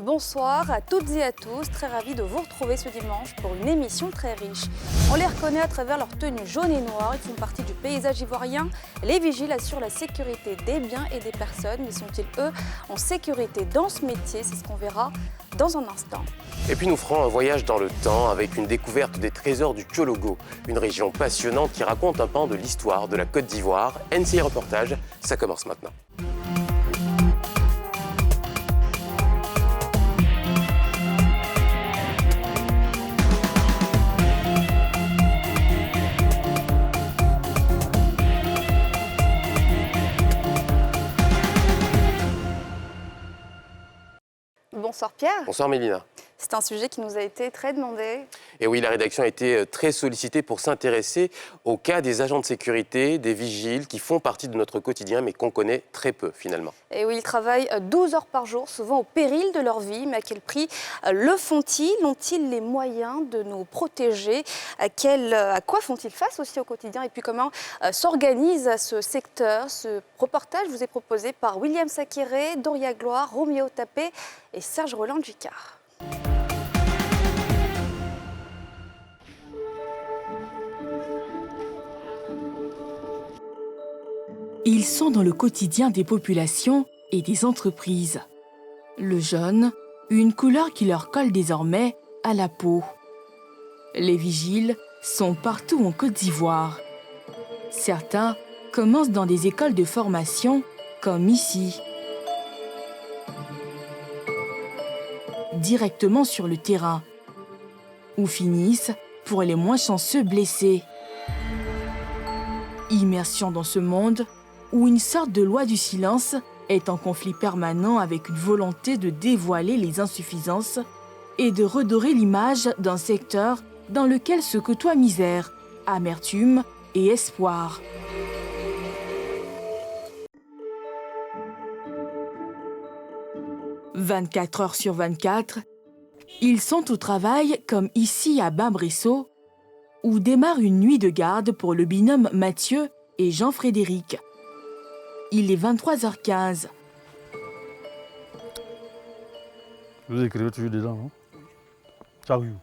Bonsoir à toutes et à tous, très ravis de vous retrouver ce dimanche pour une émission très riche. On les reconnaît à travers leur tenue jaune et noire, ils font partie du paysage ivoirien. Les vigiles assurent la sécurité des biens et des personnes, mais sont-ils eux en sécurité dans ce métier? C'est ce qu'on verra dans un instant. Et puis nous ferons un voyage dans le temps avec une découverte des trésors du Tchologo, une région passionnante qui raconte un pan de l'histoire de la Côte d'Ivoire. NCI Reportage, ça commence maintenant. Bonsoir Pierre. Bonsoir Mélina. C'est un sujet qui nous a été très demandé. Et oui, la rédaction a été très sollicitée pour s'intéresser au cas des agents de sécurité, des vigiles qui font partie de notre quotidien mais qu'on connaît très peu finalement. Et oui, ils travaillent 12 heures par jour, souvent au péril de leur vie. Mais à quel prix le font-ils? Ont-ils les moyens de nous protéger? À quoi font-ils face aussi au quotidien? Et puis comment s'organise ce secteur? Ce reportage vous est proposé par William Sakiré, Doria Gloire, Roméo Tapé et Serge Roland-Gicard. Ils sont dans le quotidien des populations et des entreprises. Le jaune, une couleur qui leur colle désormais à la peau. Les vigiles sont partout en Côte d'Ivoire. Certains commencent dans des écoles de formation, comme ici. Directement sur le terrain, ou finissent, pour les moins chanceux, blessés. Immersion dans ce monde où une sorte de loi du silence est en conflit permanent avec une volonté de dévoiler les insuffisances et de redorer l'image d'un secteur dans lequel se côtoient misère, amertume et espoir. « 24 heures sur 24, ils sont au travail comme ici à Bain-Bressot, où démarre une nuit de garde pour le binôme Mathieu et Jean-Frédéric. Il est 23h15. Vous écrivez toujours dedans, non? Chaque jour.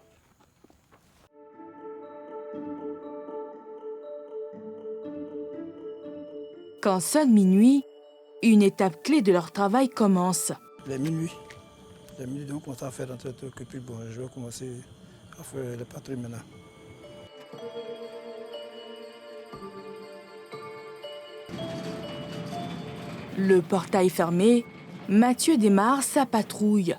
Quand sonne minuit, une étape clé de leur travail commence. Les minuit, donc on commence à faire dans ce truc, et puis bon, je vais commencer à faire les patrouilles maintenant. Le portail fermé, Mathieu démarre sa patrouille.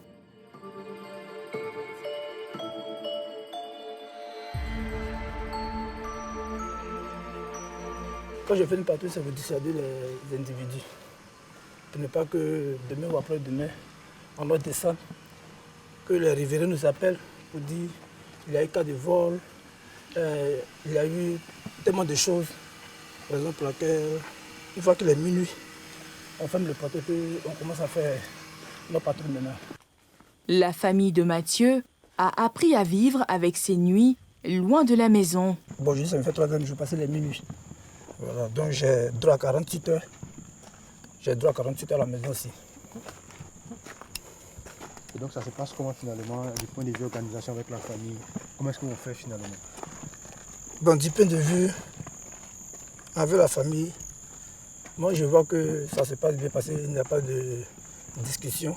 Quand je fais une patrouille, ça veut dissuader les individus. Pour ne pas que demain ou après-demain, on doit descendre, que les riverains nous appellent pour dire qu'il y a eu cas de vol, il y a eu tellement de choses. Par exemple, pour laquelle, une fois qu'il est minuit, on ferme le portail et on commence à faire nos patrouilles maintenant. La famille de Mathieu a appris à vivre avec ses nuits loin de la maison. Bon, je dis, ça me fait 3 ans que je passe les minuit. Voilà, donc j'ai droit à 48 heures. J'ai droit à 48 heures à la maison aussi. Et donc ça se passe comment finalement, du point de vue organisation avec la famille? Comment est-ce qu'on fait finalement? Bon, du point de vue avec la famille, moi je vois que ça se passe bien parce qu'il n'y a pas de discussion.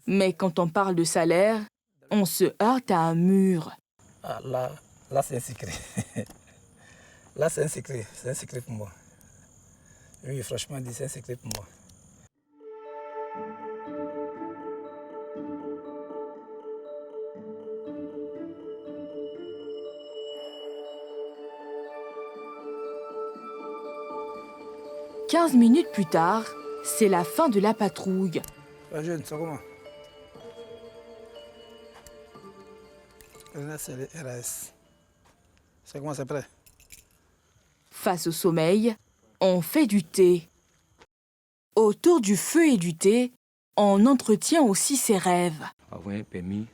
Mais quand on parle de salaire, on se heurte à un mur. Ah, là c'est un secret. Là c'est un secret pour moi. Oui, franchement, c'est un secret pour moi. « 15 minutes plus tard, c'est la fin de la patrouille. La jeune, ça comment? Là, c'est le RAS. Ça comment c'est prêt? Face au sommeil, on fait du thé. Autour du feu et du thé, on entretient aussi ses rêves. Avoir un permis,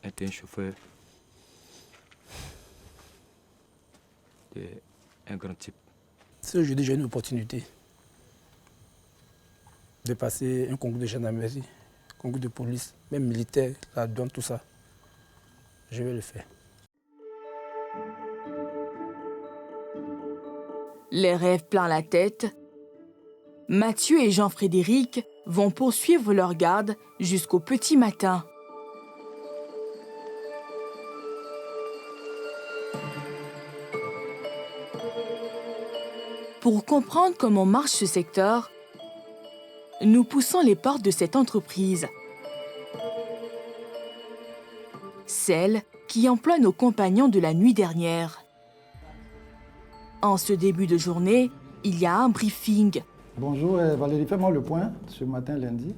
être un chauffeur, c'est un grand type. Si aujourd'hui j'ai une opportunité de passer un concours de gendarmerie concours de police, même militaire, la douane, tout ça. Je vais le faire. Les rêves plein la tête, Mathieu et Jean-Frédéric vont poursuivre leur garde jusqu'au petit matin. Pour comprendre comment marche ce secteur, nous poussons les portes de cette entreprise. Celle qui emploie nos compagnons de la nuit dernière. En ce début de journée, il y a un briefing. Bonjour Valérie, fais-moi le point ce matin lundi.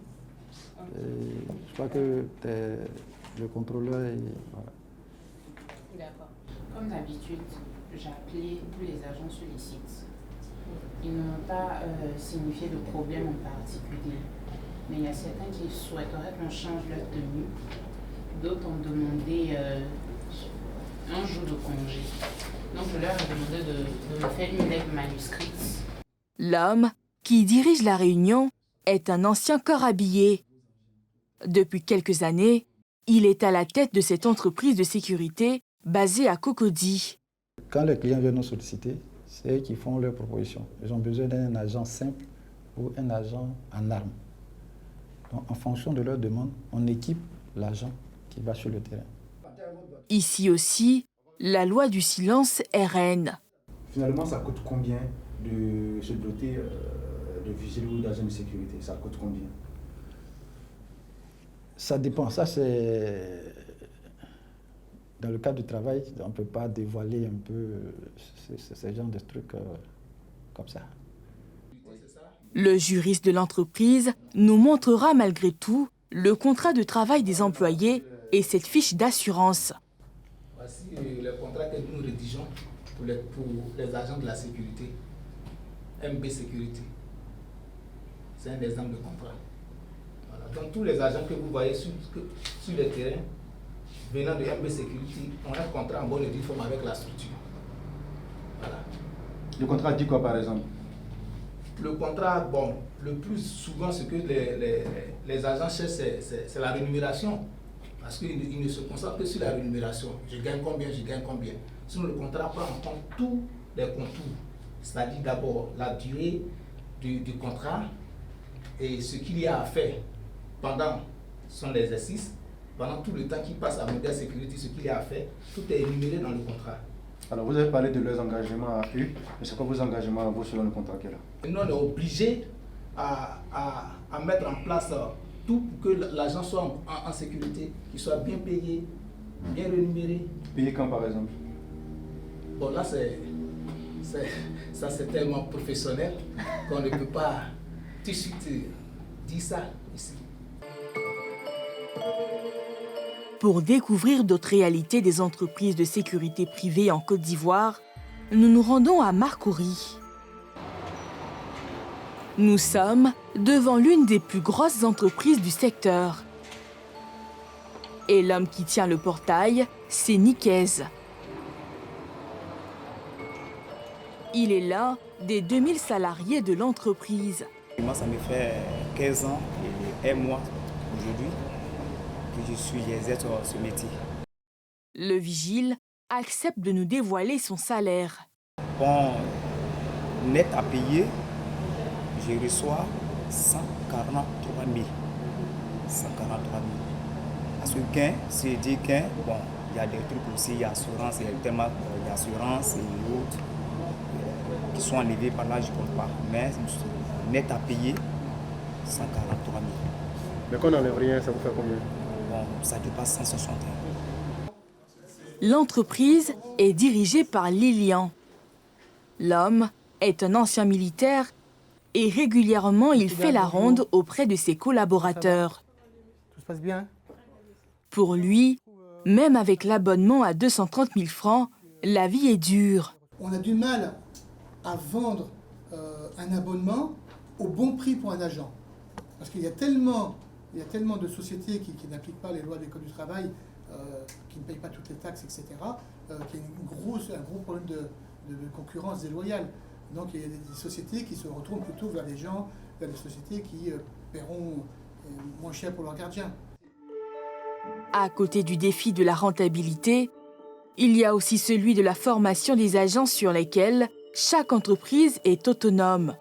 Je crois que tu es le contrôleur. Voilà. D'accord. Comme d'habitude, j'ai appelé tous les agents sur les sites. Ils n'ont pas signifié de problème en particulier. Mais il y a certains qui souhaiteraient qu'on change leur tenue. D'autres ont demandé un jour de congé. Donc je leur ai demandé de me faire une lettre manuscrite. L'homme qui dirige la réunion est un ancien corps habillé. Depuis quelques années, il est à la tête de cette entreprise de sécurité basée à Cocody. Quand les clients viennent nous solliciter, c'est eux qui font leurs propositions. Ils ont besoin d'un agent simple ou un agent en armes. Donc, en fonction de leur demande, on équipe l'agent qui va sur le terrain. Ici aussi, la loi du silence est reine. Finalement, ça coûte combien de se doter de vigiles ou d'agents de sécurité? Ça coûte combien? Ça dépend. Ça, c'est... Dans le cadre du travail, on ne peut pas dévoiler un peu ce genre de trucs comme ça. Le juriste de l'entreprise nous montrera malgré tout le contrat de travail des employés et cette fiche d'assurance. Voici le contrat que nous rédigeons pour les agents de la sécurité. MB Sécurité. C'est un exemple de contrat. Voilà. Donc tous les agents que vous voyez sur le terrain, venant de MB Sécurité, ont un contrat en bonne et due forme avec la structure. Voilà. Le contrat dit quoi par exemple? Le contrat, bon, le plus souvent ce que les agents cherchent, c'est la rémunération. Parce qu'ils ne se concentrent que sur la rémunération. Je gagne combien, je gagne combien. Sinon le contrat prend en compte tous les contours. C'est-à-dire d'abord la durée du contrat et ce qu'il y a à faire pendant son exercice, pendant tout le temps qu'il passe à Modèle Sécurité, ce qu'il y a à faire, tout est énuméré dans le contrat. Alors vous avez parlé de leurs engagements à eux, mais c'est quoi vos engagements à vous selon le contrat qu'il y a là? Et nous on est obligé à mettre en place tout pour que l'agent soit en sécurité, qu'il soit bien payé, bien rémunéré. Payé quand par exemple? Bon là ça c'est tellement professionnel qu'on ne peut pas tout de suite dire ça ici. Pour découvrir d'autres réalités des entreprises de sécurité privée en Côte d'Ivoire, nous nous rendons à Marcory. Nous sommes devant l'une des plus grosses entreprises du secteur. Et l'homme qui tient le portail, c'est Nicaise. Il est l'un des 2000 salariés de l'entreprise. Moi, ça me fait 15 ans et 1 mois aujourd'hui que j'exerce ce métier. Le vigile accepte de nous dévoiler son salaire. Bon, net à payer, je reçois 143 000. 143 000. Parce que gain, si je dis gain, bon, il y a des trucs aussi, il y a assurance, il y a tellement d'assurance et autres qui sont enlevés par là, je ne compte pas. Mais net à payer, 143 000. Mais quand on n'enlève rien, ça vous fait combien? Bon, ça dépasse 161. L'entreprise est dirigée par Lilian. L'homme est un ancien militaire et régulièrement il fait la ronde auprès de ses collaborateurs. Tout se passe bien? Pour lui, même avec l'abonnement à 230 000 francs, la vie est dure. On a du mal à vendre un abonnement au bon prix pour un agent. Parce qu'il y a tellement de sociétés qui n'appliquent pas les lois des codes du travail, qui ne payent pas toutes les taxes, etc., qu'il y a un gros problème de concurrence déloyale. Donc il y a des sociétés qui se retournent plutôt vers les gens, vers des sociétés qui paieront moins cher pour leurs gardiens. À côté du défi de la rentabilité, il y a aussi celui de la formation des agents sur lesquels chaque entreprise est autonome.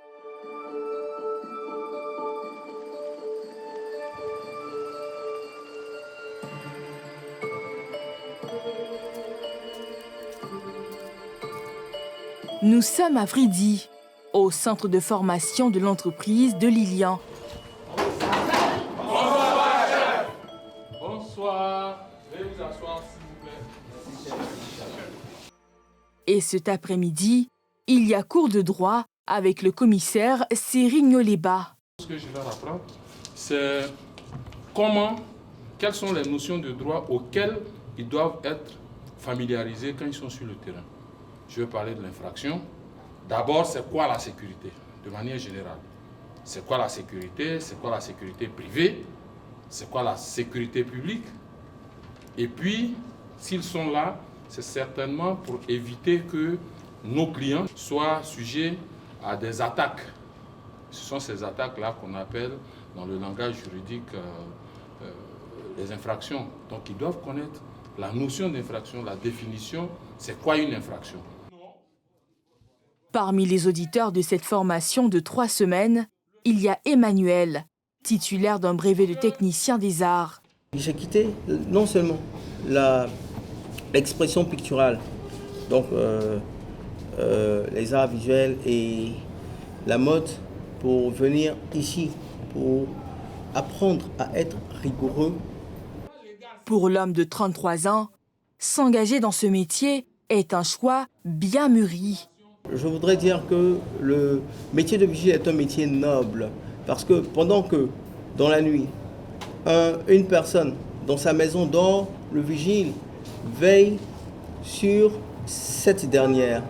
Nous sommes à Vridi, au centre de formation de l'entreprise de Lilian. Bonsoir. Veuillez vous asseoir, s'il vous plaît. Et cet après-midi, il y a cours de droit avec le commissaire Serignoleba. Ce que je vais apprendre, c'est quelles sont les notions de droit auxquelles ils doivent être familiarisés quand ils sont sur le terrain. Je vais parler de l'infraction. D'abord, c'est quoi la sécurité, de manière générale? C'est quoi la sécurité? C'est quoi la sécurité privée? C'est quoi la sécurité publique? Et puis, s'ils sont là, c'est certainement pour éviter que nos clients soient sujets à des attaques. Ce sont ces attaques-là qu'on appelle, dans le langage juridique, les infractions. Donc, ils doivent connaître la notion d'infraction, la définition, c'est quoi une infraction. Parmi les auditeurs de cette formation de 3 semaines, il y a Emmanuel, titulaire d'un brevet de technicien des arts. J'ai quitté non seulement l'expression picturale, donc les arts visuels et la mode, pour venir ici, pour apprendre à être rigoureux. Pour l'homme de 33 ans, s'engager dans ce métier est un choix bien mûri. Je voudrais dire que le métier de vigile est un métier noble, parce que pendant que, dans la nuit, une personne dans sa maison dort, le vigile veille sur cette dernière.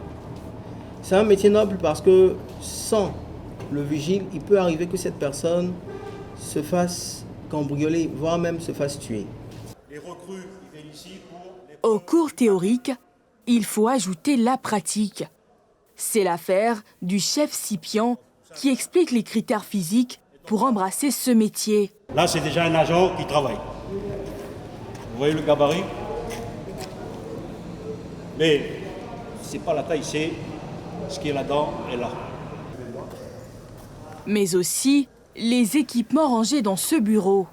C'est un métier noble parce que sans le vigile, il peut arriver que cette personne se fasse cambrioler, voire même se fasse tuer. Au cours théorique, il faut ajouter la pratique. C'est l'affaire du chef Scipion qui explique les critères physiques pour embrasser ce métier. Là, c'est déjà un agent qui travaille. Vous voyez le gabarit? Mais ce n'est pas la taille, c'est ce qui est là-dedans et là. Mais aussi les équipements rangés dans ce bureau.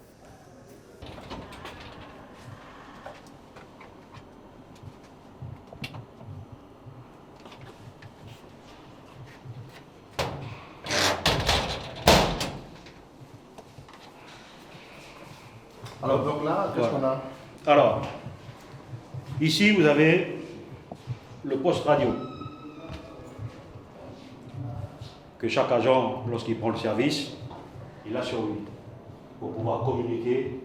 Alors donc là, qu'est-ce qu'on a? Alors, ici vous avez le poste radio. Que chaque agent, lorsqu'il prend le service, il a sur lui pour pouvoir communiquer.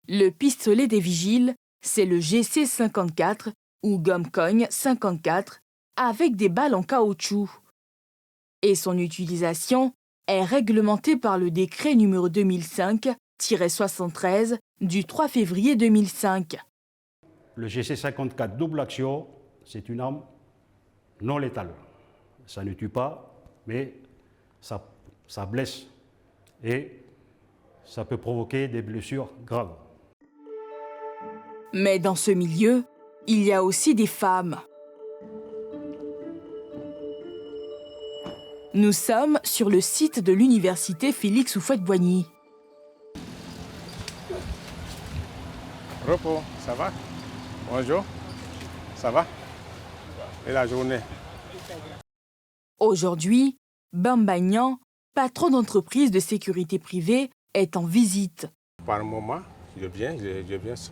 Le pistolet des vigiles, c'est le GC54 ou gomme-cogne 54 avec des balles en caoutchouc. Et son utilisation est réglementée par le décret numéro 2005-73 du 3 février 2005. Le GC54 double action, c'est une arme non létale. Ça ne tue pas, mais ça blesse et ça peut provoquer des blessures graves. Mais dans ce milieu, il y a aussi des femmes. Nous sommes sur le site de l'université Félix Houphouët-Boigny. Repos, ça va? Bonjour, ça va? Et la journée? Aujourd'hui, Bamba Niang, patron d'entreprise de sécurité privée, est en visite. Par moment, je viens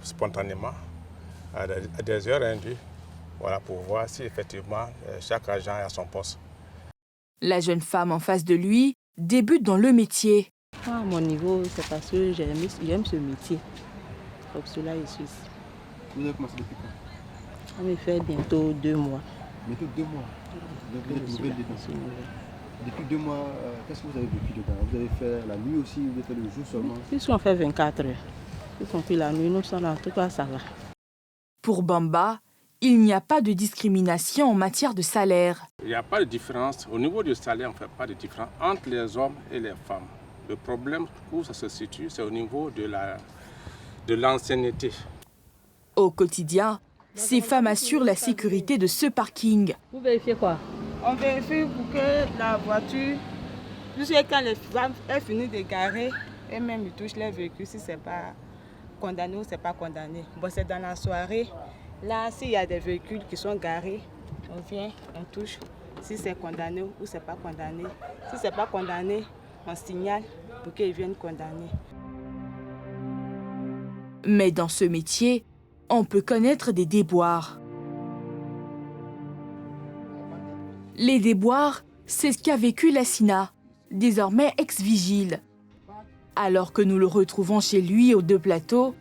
spontanément à des heures indues, voilà, pour voir si effectivement chaque agent est à son poste. La jeune femme en face de lui débute dans le métier. À mon niveau, c'est parce que j'aime ce métier. Comme cela, je suis ici. Vous avez commencé depuis quand? Ça me fait bientôt 2 mois. Bientôt 2 mois? Donc vous êtes nouvelle dedans. Depuis 2 mois, qu'est-ce que vous avez vécu dedans? Vous avez fait la nuit aussi, vous avez fait le jour seulement? Puisqu'on fait 24 heures. Y compris la nuit, nous sommes en tout cas, ça va. Pour Bamba, il n'y a pas de discrimination en matière de salaire. Il n'y a pas de différence. Au niveau du salaire, on ne fait pas de différence entre les hommes et les femmes. Le problème où ça se situe, c'est au niveau de l'ancienneté. Au quotidien, ces femmes assurent la sécurité de ce parking. Vous vérifiez quoi? On vérifie pour que la voiture, jusqu'à quand les femmes finissent de garer, et même ils touchent les véhicules si ce n'est pas condamné ou ce n'est pas condamné. Bon, c'est dans la soirée. Là, s'il y a des véhicules qui sont garés, on vient, on touche si c'est condamné ou ce n'est pas condamné. Si ce n'est pas condamné, on signale pour qu'ils viennent condamner. Mais dans ce métier, on peut connaître des déboires. Les déboires, c'est ce qu'a vécu Lassina, désormais ex-vigile. Alors que nous le retrouvons chez lui aux Deux Plateaux,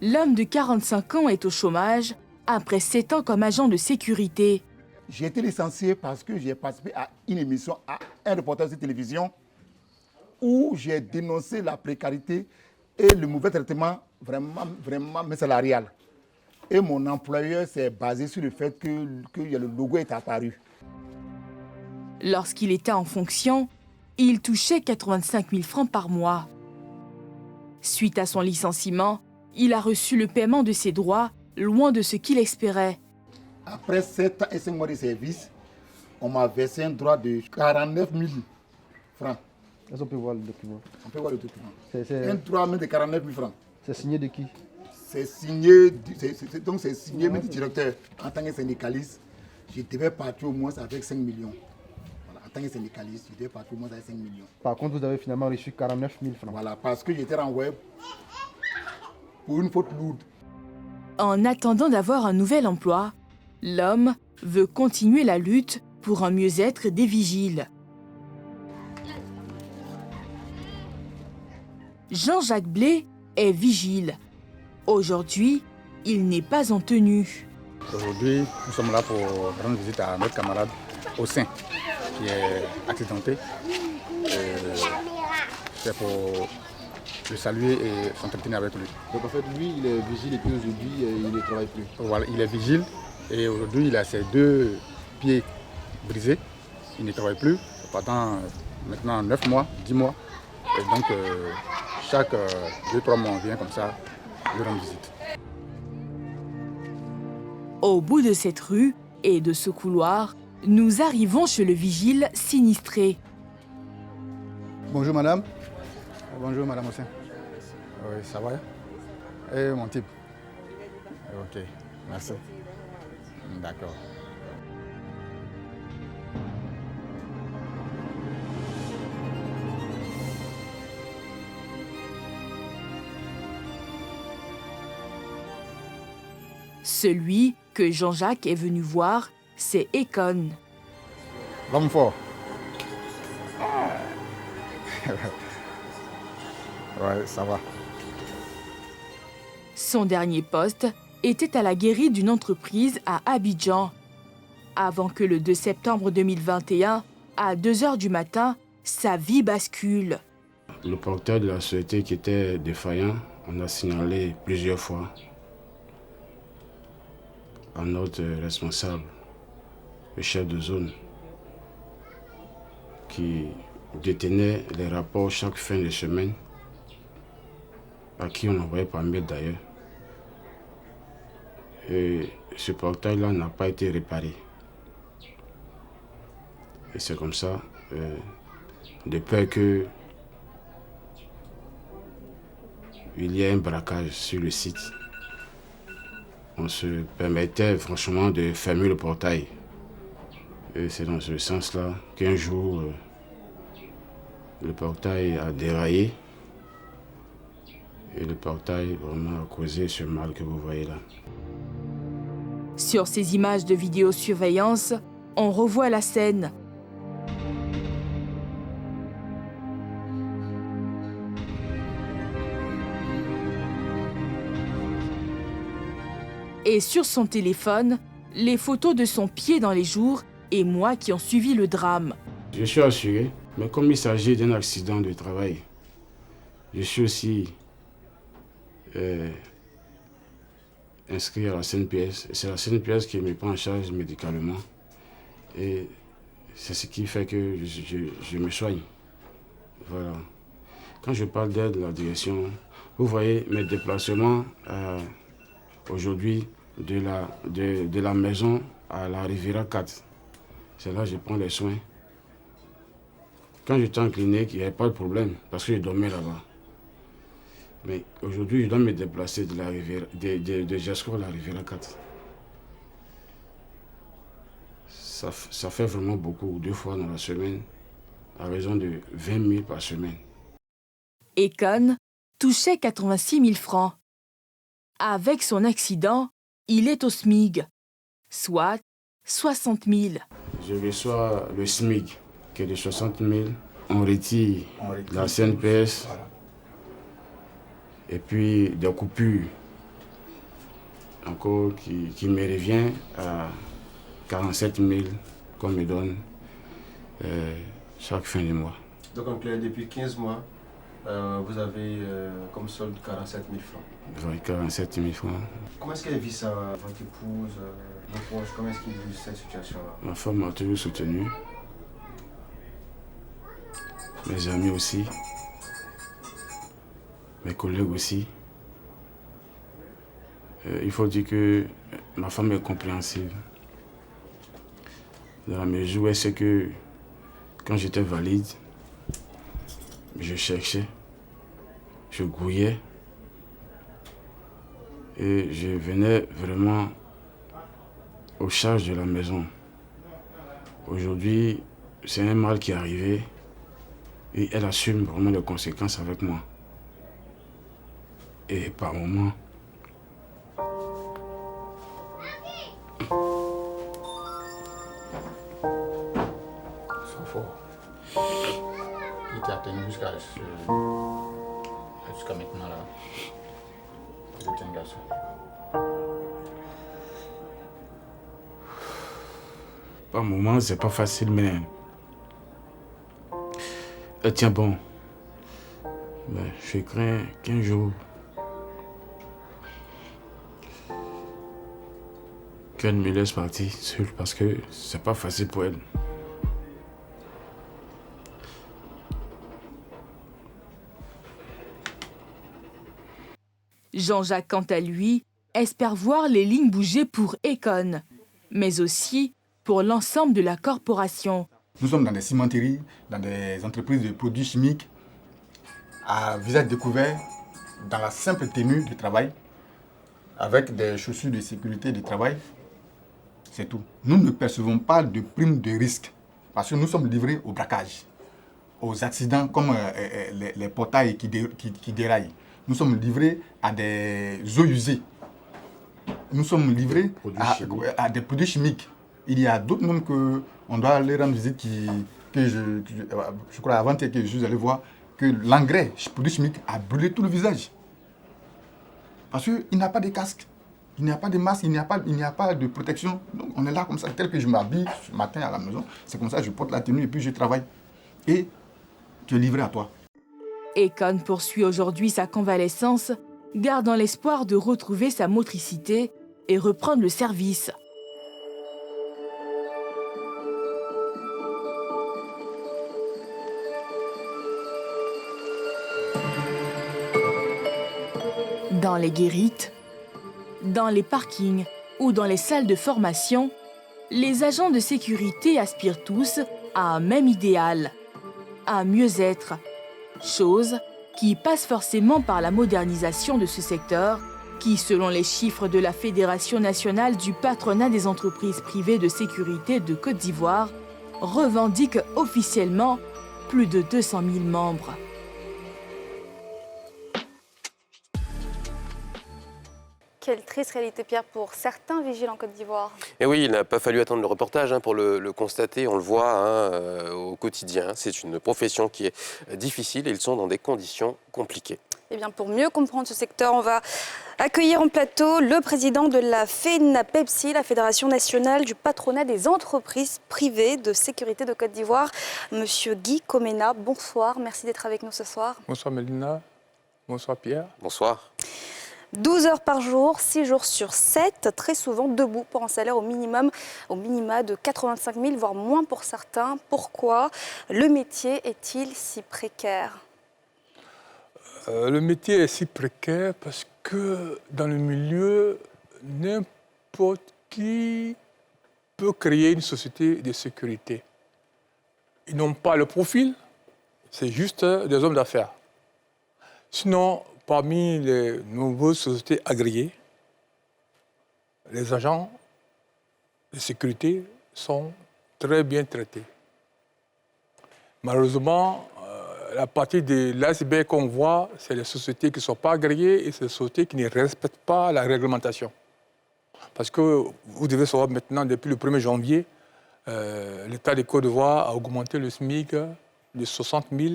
l'homme de 45 ans est au chômage après 7 ans comme agent de sécurité. J'ai été licencié parce que j'ai participé à une émission, à un reportage de télévision où j'ai dénoncé la précarité et le mauvais traitement vraiment salarial. Et mon employeur s'est basé sur le fait que le logo est apparu. Lorsqu'il était en fonction, il touchait 85 000 francs par mois. Suite à son licenciement, il a reçu le paiement de ses droits, loin de ce qu'il espérait. Après 7 ans et 5 mois de service, on m'a versé un droit de 49 000 francs. Est-ce qu'on peut voir le document? On peut voir le document. C'est un droit de 49 000 francs. C'est signé de qui? C'est signé, c'est signé du directeur. En tant que syndicaliste, je devais partir au moins avec 5 millions. Voilà, en tant que syndicaliste, je devais partir au moins avec 5 millions. Par contre, vous avez finalement reçu 49 000 francs. Voilà, parce que j'étais en web pour une faute lourde. En attendant d'avoir un nouvel emploi, l'homme veut continuer la lutte pour un mieux-être des vigiles. Jean-Jacques Blé est vigile. Aujourd'hui, il n'est pas en tenue. Aujourd'hui, nous sommes là pour rendre visite à notre camarade Ossin, qui est accidenté. C'est pour le saluer et s'entretenir avec lui. Donc en fait, lui, il est vigile et puis aujourd'hui, il ne travaille plus. Voilà, il est vigile et aujourd'hui, il a ses 2 pieds brisés. Il ne travaille plus pendant maintenant 9 mois, 10 mois. Et donc, chaque 2-3 mois, on vient comme ça lui rendre visite. Au bout de cette rue et de ce couloir, nous arrivons chez le vigile sinistré. Bonjour madame. Bonjour madame Ossin. Oui, ça va? Et mon type? Ok, merci. D'accord. Celui que Jean-Jacques est venu voir, c'est Econ. Vamos fort. Ouais, ça va. Son dernier poste était à la guérite d'une entreprise à Abidjan. Avant que le 2 septembre 2021, à 2 h du matin, sa vie bascule. Le porteur de la société qui était défaillant, on a signalé plusieurs fois à notre responsable, le chef de zone, qui détenait les rapports chaque fin de semaine, à qui on envoyait par mail d'ailleurs. Et ce portail-là n'a pas été réparé. Et c'est comme ça, de peur qu'il y ait un braquage sur le site, on se permettait franchement de fermer le portail. Et c'est dans ce sens-là qu'un jour, le portail a déraillé. Et le portail vraiment a causé ce mal que vous voyez là. Sur ces images de vidéosurveillance, on revoit la scène. Et sur son téléphone, les photos de son pied dans les jours et mois qui ont suivi le drame. Je suis assuré, mais comme il s'agit d'un accident de travail, je suis aussi inscrit à la CNPS. C'est la CNPS qui me prend en charge médicalement. Et c'est ce qui fait que je me soigne. Voilà. Quand je parle d'aide de la direction, vous voyez mes déplacements aujourd'hui de la maison à la Riviera 4. C'est là que je prends les soins. Quand j'étais en clinique, il n'y avait pas de problème parce que je dormais là-bas. Mais aujourd'hui, je dois me déplacer de Jasco à la Riviera 4. Ça fait vraiment beaucoup, 2 fois dans la semaine, à raison de 20 000 par semaine. Ekon touchait 86 000 francs. Avec son accident, il est au SMIG, soit 60 000. Je reçois le SMIC, qui est de 60 000. On retire la CNPS, voilà. Et puis des coupures encore qui me revient à 47 000 qu'on me donne chaque fin de mois. Donc en clair, depuis 15 mois, vous avez comme solde 47 000 francs. Oui, 47 000 francs. Comment est-ce qu'elle vit ça, votre épouse, vos proches? Comment est-ce qu'ils vivent cette situation-là? Ma femme m'a toujours soutenu. Mes amis aussi. Mes collègues aussi. Il faut dire que ma femme est compréhensive. Dans la mesure où elle sait que quand j'étais valide, je cherchais, je grouillais et je venais vraiment aux charges de la maison. Aujourd'hui, c'est un mal qui est arrivé et elle assume vraiment les conséquences avec moi. Et par moments, il t'a atteint jusqu'à maintenant là. C'est un garçon. par moments, c'est pas facile, mais elle tient bon. Mais je crains qu'un jour, qu'elle me laisse partir seule parce que c'est pas facile pour elle. Jean-Jacques, quant à lui, espère voir les lignes bouger pour Ekon, mais aussi pour l'ensemble de la corporation. Nous sommes dans des cimenteries, dans des entreprises de produits chimiques, à visage découvert, dans la simple tenue de travail, avec des chaussures de sécurité de travail. C'est tout. Nous ne percevons pas de prime de risque parce que nous sommes livrés au braquage, aux accidents comme les portails qui déraillent. Nous sommes livrés à des eaux usées. Nous sommes livrés à des produits chimiques. Il y a d'autres même qu'on doit aller rendre visite que je crois avant-hier que je suis allé voir que l'engrais, produit chimique, a brûlé tout le visage. Parce qu'il n'y a pas de casque, il n'y a pas de masque, il n'y a pas de protection. Donc on est là comme ça, tel que je m'habille ce matin à la maison. C'est comme ça, je porte la tenue et puis je travaille. Et tu es livré à toi. Ekon poursuit aujourd'hui sa convalescence, gardant l'espoir de retrouver sa motricité et reprendre le service. Dans les guérites, dans les parkings ou dans les salles de formation, les agents de sécurité aspirent tous à un même idéal, à mieux être. Chose qui passe forcément par la modernisation de ce secteur qui, selon les chiffres de la Fédération nationale du patronat des entreprises privées de sécurité de Côte d'Ivoire, revendique officiellement plus de 200 000 membres. Quelle triste réalité, Pierre, pour certains vigiles en Côte d'Ivoire. Et oui, il n'a pas fallu attendre le reportage pour le constater. On le voit au quotidien. C'est une profession qui est difficile et ils sont dans des conditions compliquées. Eh bien, pour mieux comprendre ce secteur, on va accueillir en plateau le président de la FENAPEPSI, la Fédération nationale du patronat des entreprises privées de sécurité de Côte d'Ivoire, Monsieur Guy Komena. Bonsoir, merci d'être avec nous ce soir. Bonsoir Mélina, bonsoir Pierre. Bonsoir. 12 heures par jour, 6 jours sur 7, très souvent debout pour un salaire au minima de 85 000, voire moins pour certains. Pourquoi le métier est-il si précaire ? Le métier est si précaire parce que dans le milieu, n'importe qui peut créer une société de sécurité. Ils n'ont pas le profil, c'est juste des hommes d'affaires. Sinon, parmi les nombreuses sociétés agréées, les agents de sécurité sont très bien traités. Malheureusement, la partie de l'iceberg qu'on voit, c'est les sociétés qui ne sont pas agréées et c'est les sociétés qui ne respectent pas la réglementation. Parce que vous devez savoir maintenant, depuis le 1er janvier, l'État de Côte d'Ivoire a augmenté le SMIC de 60 000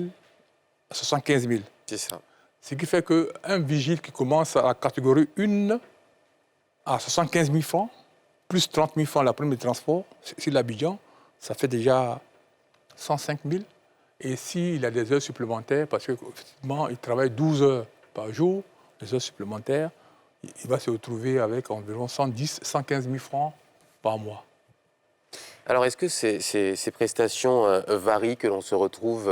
à 75 000. C'est ça. Ce qui fait qu'un vigile qui commence à la catégorie 1 à 75 000 francs, plus 30 000 francs la prime de transport, sur l'Abidjan, ça fait déjà 105 000. Et s'il a des heures supplémentaires, parce qu'effectivement, il travaille 12 heures par jour, les heures supplémentaires, il va se retrouver avec environ 110 115 000 francs par mois. Alors, est-ce que ces prestations varient, que l'on se retrouve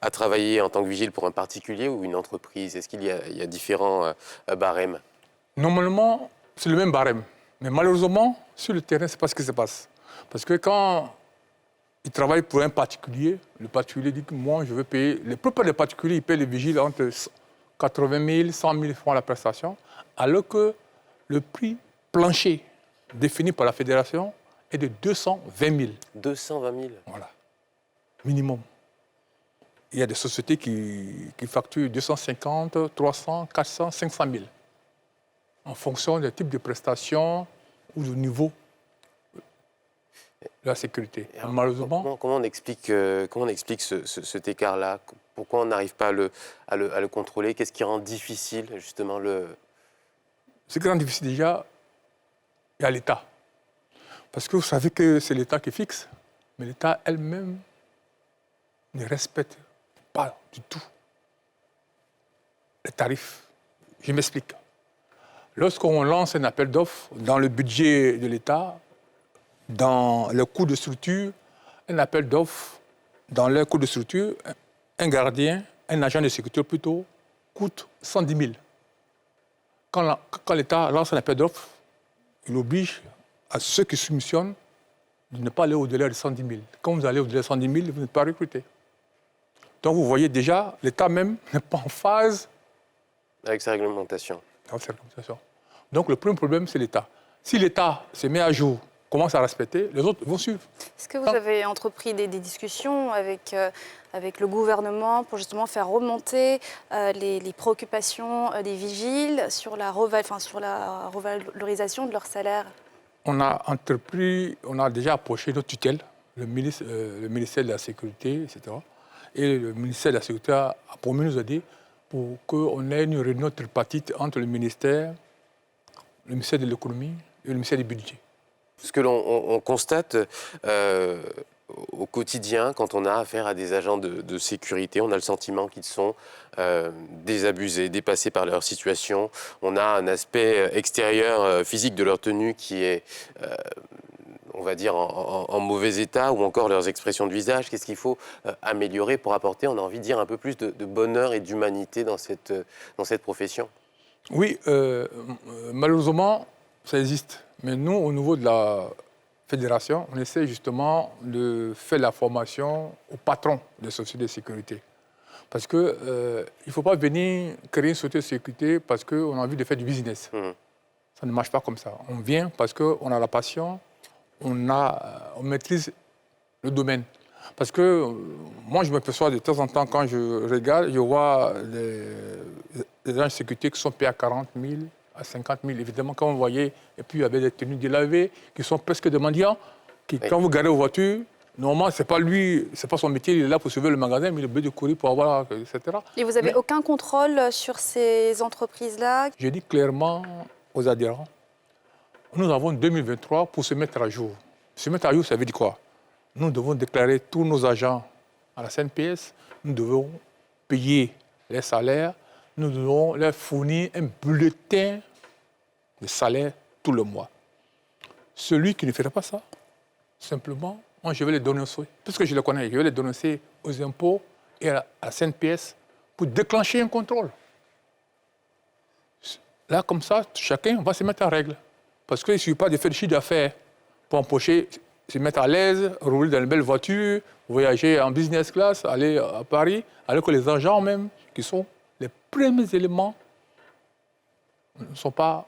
à travailler en tant que vigile pour un particulier ou une entreprise? Est-ce qu'il y a différents barèmes? Normalement, c'est le même barème. Mais malheureusement, sur le terrain, ce n'est pas ce qui se passe. Parce que quand il travaille pour un particulier, le particulier dit que moi, je veux payer... La plupart des particuliers, ils paient les vigiles entre 80 000 100 000 francs la prestation, alors que le prix plancher défini par la fédération est de 220 000. 220 000? Voilà. Minimum. Il y a des sociétés qui facturent 250, 300, 400, 500 000. En fonction des types de prestations ou du niveau de la sécurité. Alors, malheureusement... Comment on explique cet écart-là? Pourquoi on n'arrive pas à le contrôler? Qu'est-ce qui rend difficile, justement, Ce qui rend difficile, déjà, il y a l'État. Parce que vous savez que c'est l'État qui fixe, mais l'État elle-même ne respecte pas du tout les tarifs. Je m'explique. Lorsqu'on lance un appel d'offres dans le budget de l'État, dans le coût de structure, un appel d'offres, dans le coût de structure, un gardien, un agent de sécurité plutôt, coûte 110 000. Quand l'État lance un appel d'offres, il oblige à ceux qui soumissionnent de ne pas aller au-delà de 110 000. Quand vous allez au-delà de 110 000, vous n'êtes pas recruté. Donc vous voyez déjà, l'État même n'est pas en phase avec sa réglementation. Donc le premier problème, c'est l'État. Si l'État se met à jour, commence à respecter, les autres vont suivre. Est-ce que vous avez entrepris des discussions avec le gouvernement pour justement faire remonter les préoccupations des vigiles sur la revalorisation de leur salaire? On a déjà approché notre tutelle, le ministère de la Sécurité, etc. Et le ministère de la Sécurité a promis nous aider pour qu'on ait une réunion tripartite entre le ministère de l'économie et le ministère du budget. Ce que l'on constate au quotidien, quand on a affaire à des agents de sécurité, on a le sentiment qu'ils sont désabusés, dépassés par leur situation. On a un aspect extérieur, physique de leur tenue qui est, on va dire, en mauvais état, ou encore leurs expressions de visage. Qu'est-ce qu'il faut améliorer pour apporter, on a envie de dire, un peu plus de bonheur et d'humanité dans cette profession? Oui, malheureusement, ça existe. Mais nous, au niveau de la fédération, on essaie justement de faire la formation aux patrons des sociétés de sécurité. Parce qu'il ne faut pas venir créer une société de sécurité parce qu'on a envie de faire du business. Ça ne marche pas comme ça. On vient parce qu'on a la passion, on maîtrise le domaine. Parce que moi, je me perçois de temps en temps, quand je regarde, je vois des agents de sécurité qui sont payés à 40 000, à 50 000. Évidemment, quand vous voyez, et puis il y avait des tenues délavées qui sont presque des mendiants, qui, quand vous garez vos voitures, normalement, ce n'est pas lui, ce n'est pas son métier, il est là pour sauver le magasin, mais il est obligé de courir pour avoir, etc. Et vous n'avez aucun contrôle sur ces entreprises-là? Je dis clairement aux adhérents, nous avons 2023 pour se mettre à jour. Se mettre à jour, ça veut dire quoi? Nous devons déclarer tous nos agents à la CNPS, nous devons payer les salaires, nous devons leur fournir un bulletin de salaire tout le mois. Celui qui ne ferait pas ça, simplement, moi je vais les dénoncer, puisque je les connais, je vais les dénoncer aux impôts et à la CNPS pour déclencher un contrôle. là, comme ça, chacun va se mettre en règle. Parce qu'il ne suffit pas de faire du chiffre d'affaires pour empocher, se mettre à l'aise, rouler dans une belle voiture, voyager en business class, aller à Paris, alors que les agents même, qui sont les premiers éléments, ne sont pas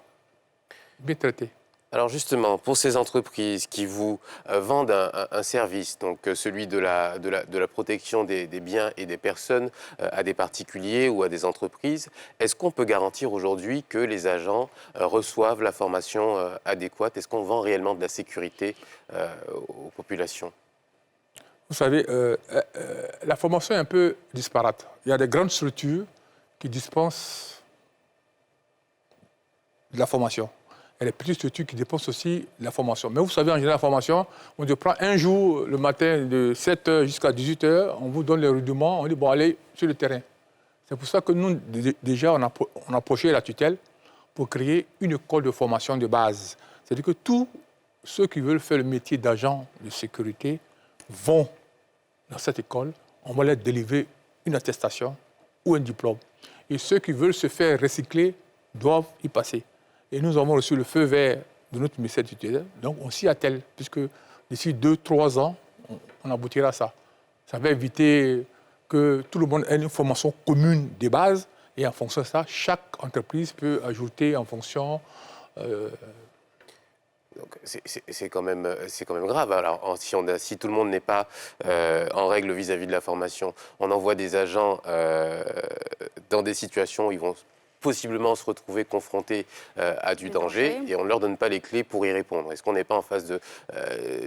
bien traités. Alors justement, pour ces entreprises qui vous vendent un service, donc celui de la protection des biens et des personnes à des particuliers ou à des entreprises, est-ce qu'on peut garantir aujourd'hui que les agents reçoivent la formation adéquate? Est-ce qu'on vend réellement de la sécurité aux populations? Vous savez, la formation est un peu disparate. Il y a des grandes structures qui dispensent de la formation. Il y a des petites structures qui dépensent aussi de la formation. Mais vous savez, en général, la formation, on te prend un jour le matin de 7h jusqu'à 18h, on vous donne les rudiments, on dit, bon, allez sur le terrain. C'est pour ça que nous, déjà, on a approché la tutelle pour créer une école de formation de base. C'est-à-dire que tous ceux qui veulent faire le métier d'agent de sécurité vont dans cette école, on va leur délivrer une attestation ou un diplôme. Et ceux qui veulent se faire recycler doivent y passer. Et nous avons reçu le feu vert de notre ministère du tutelle, donc on s'y attelle, puisque d'ici 2-3 ans, on aboutira à ça. Ça va éviter que tout le monde ait une formation commune des bases, et en fonction de ça, chaque entreprise peut ajouter en fonction... Donc c'est quand même grave. Alors, si tout le monde n'est pas en règle vis-à-vis de la formation, on envoie des agents dans des situations où ils vont possiblement se retrouver confrontés à du danger et on ne leur donne pas les clés pour y répondre. Est-ce qu'on n'est pas en phase de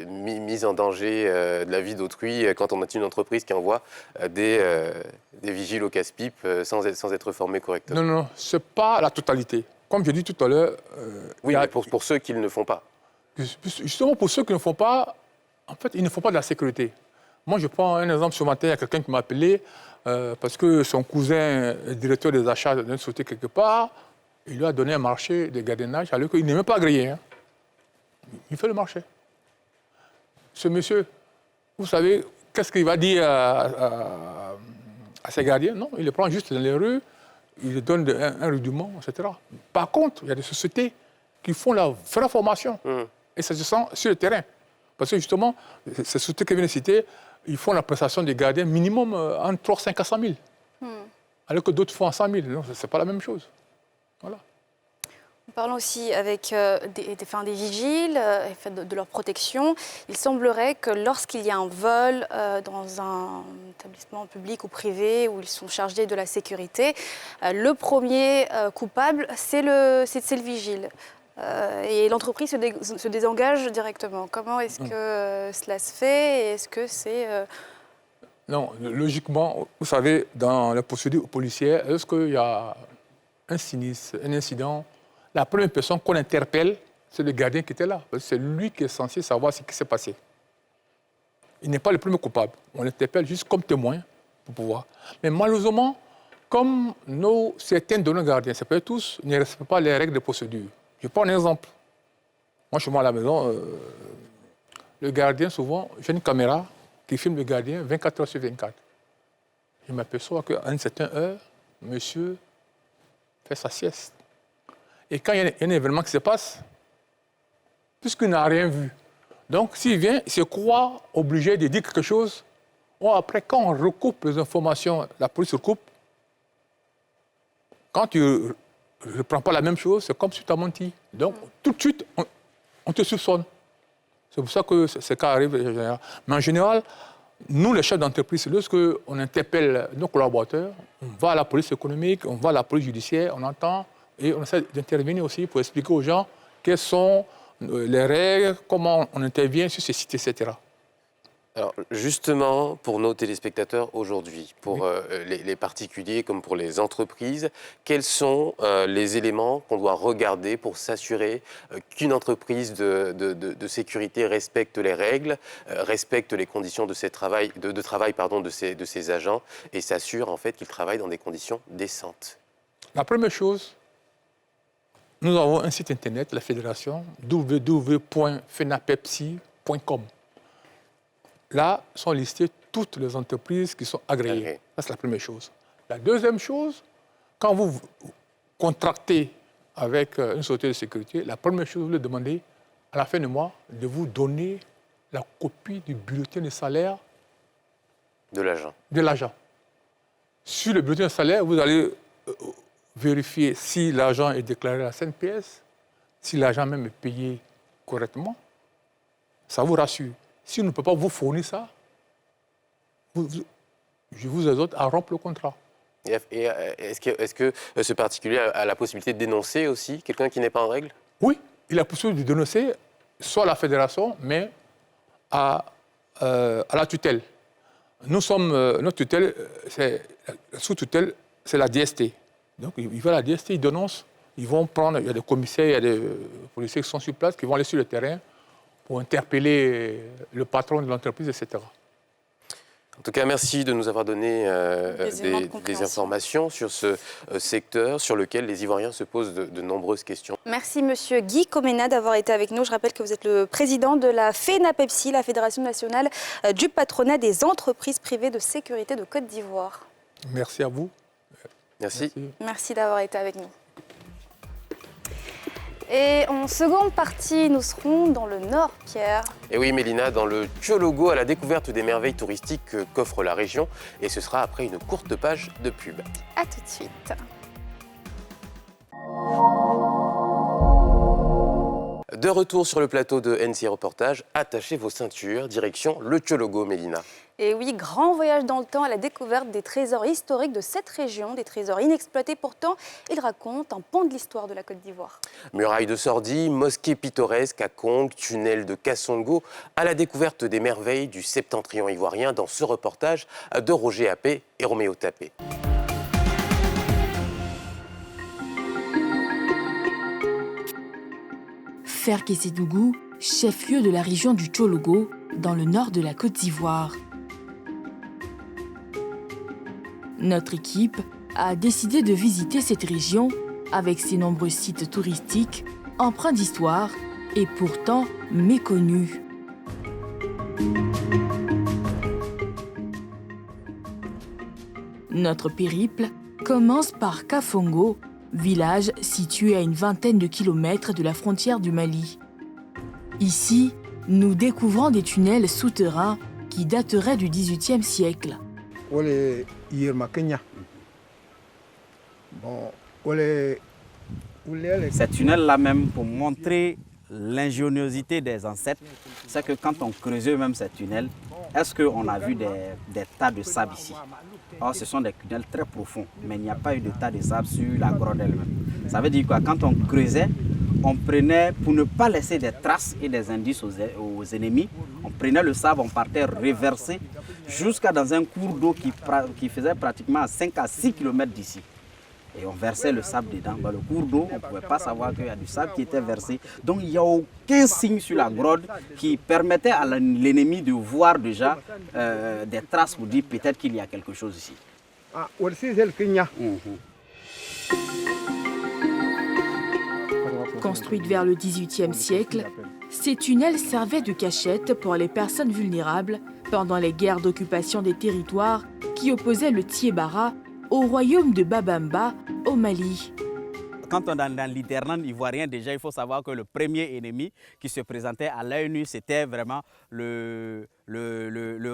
mise en danger de la vie d'autrui quand on a une entreprise qui envoie des vigiles au casse-pipe sans être formés correctement? Non, ce n'est pas la totalité. Comme j'ai dit tout à l'heure... oui, mais pour ceux qui ne le font pas. Justement, pour ceux qui ne le font pas, en fait, ils ne font pas de la sécurité. Moi, je prends un exemple. Ce matin, il y a quelqu'un qui m'a appelé parce que son cousin est directeur des achats d'une société quelque part. Il lui a donné un marché de gardiennage alors qu'il n'est même pas agréé. Hein. Il fait le marché. Ce monsieur, vous savez, qu'est-ce qu'il va dire à ses gardiens? Non, il les prend juste dans les rues, il les donne un rudiment, etc. Par contre, il y a des sociétés qui font la vraie formation. Et ça se sent sur le terrain. Parce que justement, ces sociétés que je viens de citer, ils font la prestation des gardiens minimum entre 300 à 100 000. Alors que d'autres font à 100 000. Ce n'est pas la même chose. Voilà. Parlons aussi avec des vigiles, de leur protection. Il semblerait que lorsqu'il y a un vol dans un établissement public ou privé où ils sont chargés de la sécurité, le premier coupable, c'est le vigile. Et l'entreprise se désengage directement. Comment est-ce que cela se fait? Et est-ce que c'est... Non, logiquement, vous savez, dans la procédure policière, lorsqu'il y a un sinistre, un incident, la première personne qu'on interpelle, c'est le gardien qui était là. C'est lui qui est censé savoir ce qui s'est passé. Il n'est pas le premier coupable. On l'interpelle juste comme témoin pour pouvoir. Mais malheureusement, comme certains de nos gardiens, c'est pas tous, ne respectent pas les règles de procédure. Je prends un exemple. Moi, chez moi à la maison, le gardien, souvent, j'ai une caméra qui filme le gardien 24 heures sur 24. Je m'aperçois qu'à une certaine heure, monsieur fait sa sieste. Et quand il y a un événement qui se passe, puisqu'il n'a rien vu, donc s'il vient, il se croit obligé de dire quelque chose. Or, après, quand on recoupe les informations, la police recoupe, quand tu ne reprends pas la même chose, c'est comme si tu as menti. Donc, tout de suite, on te soupçonne. C'est pour ça que ces cas arrivent en général. Mais en général, nous, les chefs d'entreprise, lorsqu'on interpelle nos collaborateurs, on va à la police économique, on va à la police judiciaire, on entend, et on essaie d'intervenir aussi pour expliquer aux gens quelles sont les règles, comment on intervient sur ces sites, etc. Alors justement, pour nos téléspectateurs aujourd'hui, pour les particuliers comme pour les entreprises, quels sont les éléments qu'on doit regarder pour s'assurer qu'une entreprise de sécurité respecte les règles, respecte les conditions de travail de ses agents et s'assure en fait qu'ils travaillent dans des conditions décentes? La première chose, nous avons un site internet, la fédération, www.fenapepsi.com. Là sont listées toutes les entreprises qui sont agréées. Ça, c'est la première chose. La deuxième chose, quand vous contractez avec une société de sécurité, la première chose, vous lui demandez, à la fin du mois, de vous donner la copie du bulletin de salaire de l'agent. Sur le bulletin de salaire, vous allez vérifier si l'agent est déclaré à la CNPS, si l'agent même est payé correctement. Ça vous rassure. Si on ne peut pas vous fournir ça, je vous exhorte à rompre le contrat. Et est-ce que ce particulier a la possibilité de dénoncer aussi quelqu'un qui n'est pas en règle? Oui, il a la possibilité de dénoncer soit à la fédération, mais à la tutelle. Notre tutelle, la sous-tutelle, c'est la DST. Donc, il va à la DST, ils dénoncent, ils vont prendre, il y a des commissaires, il y a des policiers qui sont sur place, qui vont aller sur le terrain pour interpeller le patron de l'entreprise, etc. En tout cas, merci de nous avoir donné des informations sur ce secteur sur lequel les Ivoiriens se posent de nombreuses questions. Merci Monsieur Guy Comena d'avoir été avec nous. Je rappelle que vous êtes le président de la FENAPEPSI, la Fédération nationale du patronat des entreprises privées de sécurité de Côte d'Ivoire. Merci à vous. Merci. Merci d'avoir été avec nous. Et en seconde partie, nous serons dans le Nord, Pierre. Et oui, Mélina, dans le Tchologo, à la découverte des merveilles touristiques qu'offre la région. Et ce sera après une courte page de pub. A tout de suite. De retour sur le plateau de NC Reportage, attachez vos ceintures, direction le Tchologo, Mélina. Et oui, grand voyage dans le temps à la découverte des trésors historiques de cette région, des trésors inexploités pourtant. Il raconte un pan de l'histoire de la Côte d'Ivoire. Murailles de Sordi, mosquées pittoresques à Kong, tunnels de Kassongo, à la découverte des merveilles du septentrion ivoirien dans ce reportage de Roger Appé et Roméo Tapé. Ferkessédougou, chef-lieu de la région du Tchologo, dans le nord de la Côte d'Ivoire. Notre équipe a décidé de visiter cette région avec ses nombreux sites touristiques, empreints d'histoire et pourtant méconnus. Notre périple commence par Kafongo, village situé à une vingtaine de kilomètres de la frontière du Mali. Ici, nous découvrons des tunnels souterrains qui dateraient du XVIIIe siècle. Ces tunnels-là même, pour montrer l'ingéniosité des ancêtres, c'est que quand on creusait même ces tunnels, est-ce qu'on a vu des tas de sable ici? Or, ce sont des tunnels très profonds, mais il n'y a pas eu de tas de sable sur la grotte elle-même. Ça veut dire quoi? Quand on creusait, on prenait, pour ne pas laisser des traces et des indices aux ennemis, on prenait le sable, on partait reverser jusqu'à dans un cours d'eau qui faisait pratiquement 5 à 6 km d'ici. Et on versait le sable dedans. Dans le cours d'eau, on ne pouvait pas savoir qu'il y a du sable qui était versé. Donc il n'y a aucun signe sur la grotte qui permettait à l'ennemi de voir déjà des traces pour dire peut-être qu'il y a quelque chose ici. Construites vers le XVIIIe siècle, ces tunnels servaient de cachette pour les personnes vulnérables pendant les guerres d'occupation des territoires qui opposaient le Thiébara au royaume de Babamba, au Mali. Quand on est dans l'Interland ivoirien, déjà, il faut savoir que le premier ennemi qui se présentait à l'œil nu, c'était vraiment le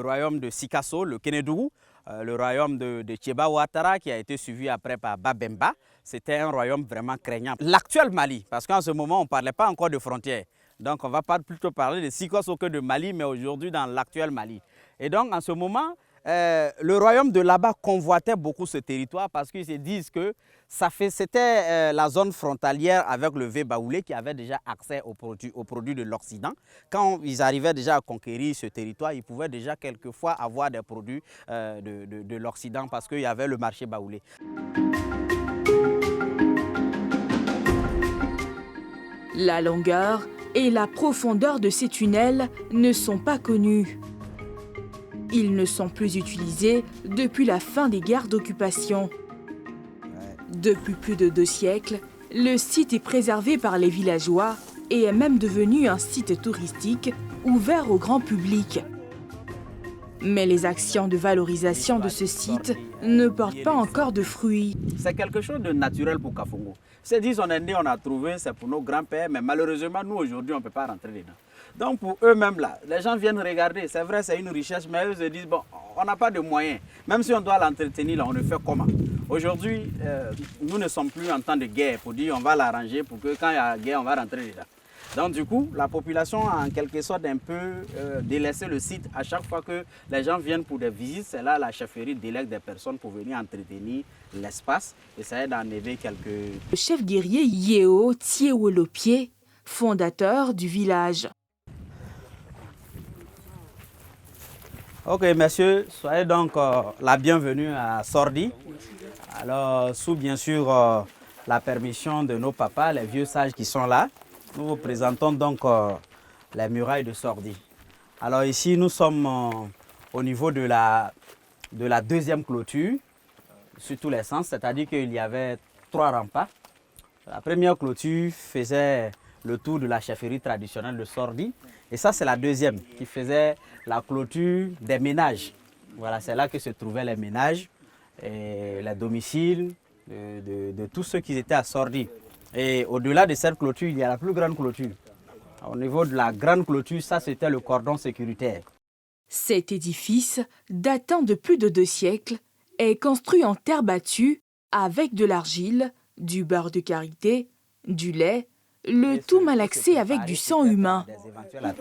royaume de Sikasso, le Kénédougou, le royaume de Thiéba Ouattara, qui a été suivi après par Babemba. C'était un royaume vraiment craignant. L'actuel Mali, parce qu'en ce moment, on ne parlait pas encore de frontières. Donc, on va plutôt parler de Sikasso que de Mali, mais aujourd'hui, dans l'actuel Mali. Et donc, en ce moment, le royaume de là-bas convoitait beaucoup ce territoire parce qu'ils se disent que c'était la zone frontalière avec le Vé-Baoulé qui avait déjà accès aux produits de l'Occident. Quand ils arrivaient déjà à conquérir ce territoire, ils pouvaient déjà quelquefois avoir des produits de l'Occident parce qu'il y avait le marché baoulé. La longueur et la profondeur de ces tunnels ne sont pas connus. Ils ne sont plus utilisés depuis la fin des guerres d'occupation. Depuis plus de 2 siècles, le site est préservé par les villageois et est même devenu un site touristique ouvert au grand public. Mais les actions de valorisation de ce site ne portent pas encore de fruits. C'est quelque chose de naturel pour Kafongo. C'est dit, on est né, on a trouvé, c'est pour nos grands-pères, mais malheureusement, nous, aujourd'hui, on ne peut pas rentrer dedans. Donc, pour eux-mêmes, là, les gens viennent regarder. C'est vrai, c'est une richesse, mais eux se disent, bon, on n'a pas de moyens. Même si on doit l'entretenir, là, on le fait comment? Aujourd'hui, nous ne sommes plus en temps de guerre pour dire, on va l'arranger pour que quand il y a guerre, on va rentrer dedans. Donc du coup, la population a en quelque sorte un peu délaissé le site. À chaque fois que les gens viennent pour des visites, c'est là la chefferie délègue des personnes pour venir entretenir l'espace et ça aide à enlever quelques... Le chef guerrier Yeo Tiewolopie, fondateur du village. Ok, messieurs, soyez donc la bienvenue à Sordi. Alors, sous bien sûr la permission de nos papas, les vieux sages qui sont là, nous vous présentons donc les murailles de Sordi. Alors ici, nous sommes au niveau de la deuxième clôture, sur tous les sens, c'est-à-dire qu'il y avait 3 remparts. La première clôture faisait le tour de la chefferie traditionnelle de Sordi. Et ça, c'est la deuxième, qui faisait la clôture des ménages. Voilà, c'est là que se trouvaient les ménages, et les domiciles de tous ceux qui étaient à Sordi. Et au-delà de cette clôture, il y a la plus grande clôture. Au niveau de la grande clôture, ça c'était le cordon sécuritaire. Cet édifice, datant de plus de 2 siècles, est construit en terre battue avec de l'argile, du beurre de karité, du lait, le tout malaxé avec du sang humain.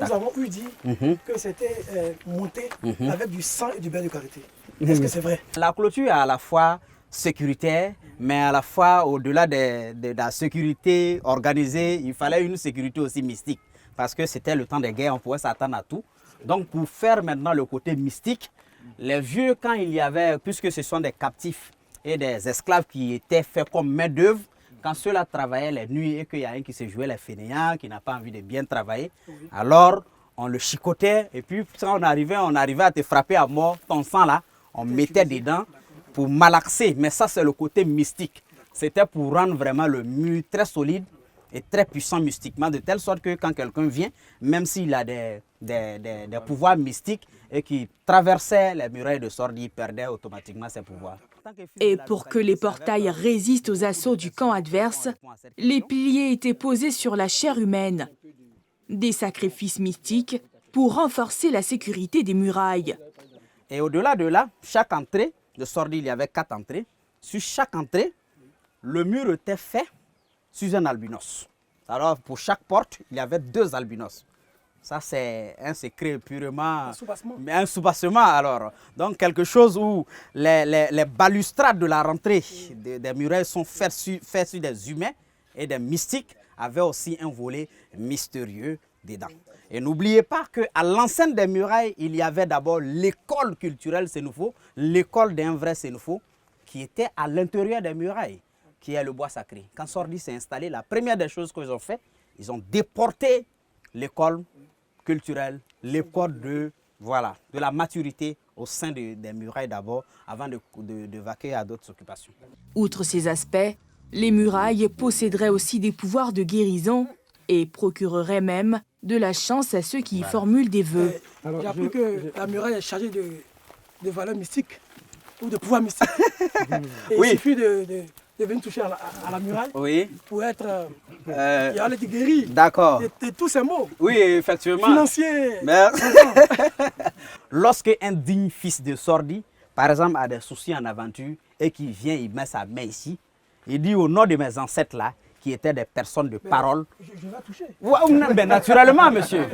Nous avons eu dit que c'était monté avec du sang et du beurre de karité. Est-ce que c'est vrai? La clôture est à la fois sécuritaire, mais à la fois au-delà de la sécurité organisée, il fallait une sécurité aussi mystique. Parce que c'était le temps des guerres, on pouvait s'attendre à tout. Donc pour faire maintenant le côté mystique, les vieux, quand il y avait, puisque ce sont des captifs et des esclaves qui étaient faits comme main d'œuvre, quand ceux-là travaillaient les nuits et qu'il y a un qui se jouait les fainéants, qui n'a pas envie de bien travailler, alors on le chicotait et puis quand on arrivait à te frapper à mort, ton sang là, on mettait dedans pour malaxer. Mais ça, c'est le côté mystique. C'était pour rendre vraiment le mur très solide et très puissant mystiquement, de telle sorte que quand quelqu'un vient, même s'il a des pouvoirs mystiques et qui traversait les murailles de Sordi, il perdait automatiquement ses pouvoirs. Et pour que les portails résistent aux assauts du camp adverse, les piliers étaient posés sur la chair humaine. Des sacrifices mystiques pour renforcer la sécurité des murailles. Et au-delà de là, chaque entrée de Sordi, il y avait 4 entrées. Sur chaque entrée, le mur était fait sur un albinos. Alors pour chaque porte, il y avait 2 albinos. Ça, c'est un secret purement... Un soubassement, alors. Donc, quelque chose où les balustrades de la rentrée des murailles sont faites sur des humains et des mystiques, avaient aussi un volet mystérieux dedans. Et n'oubliez pas qu'à l'enceinte des murailles, il y avait d'abord l'école culturelle Sénoufo, l'école d'un vrai Sénoufo, qui était à l'intérieur des murailles, qui est le bois sacré. Quand Sordi s'est installé, la première des choses qu'ils ont fait, ils ont déporté l'école culturelle, l'école de la maturité au sein des murailles d'abord, avant de vaquer à d'autres occupations. Outre ces aspects, les murailles posséderaient aussi des pouvoirs de guérison et procureraient même de la chance à ceux qui y formulent des vœux. J'ai appris que la muraille est chargée de valeurs mystiques ou de pouvoirs mystiques. Et il suffit de venir toucher à la muraille pour être guéri. D'accord. De tous ces mots. Oui, effectivement. Financier. Lorsque un digne fils de Sordi, par exemple, a des soucis en aventure et qui vient, il met sa main ici, il dit au nom de mes ancêtres là, qui étaient des personnes de parole. Je vais toucher. Ben, naturellement, monsieur.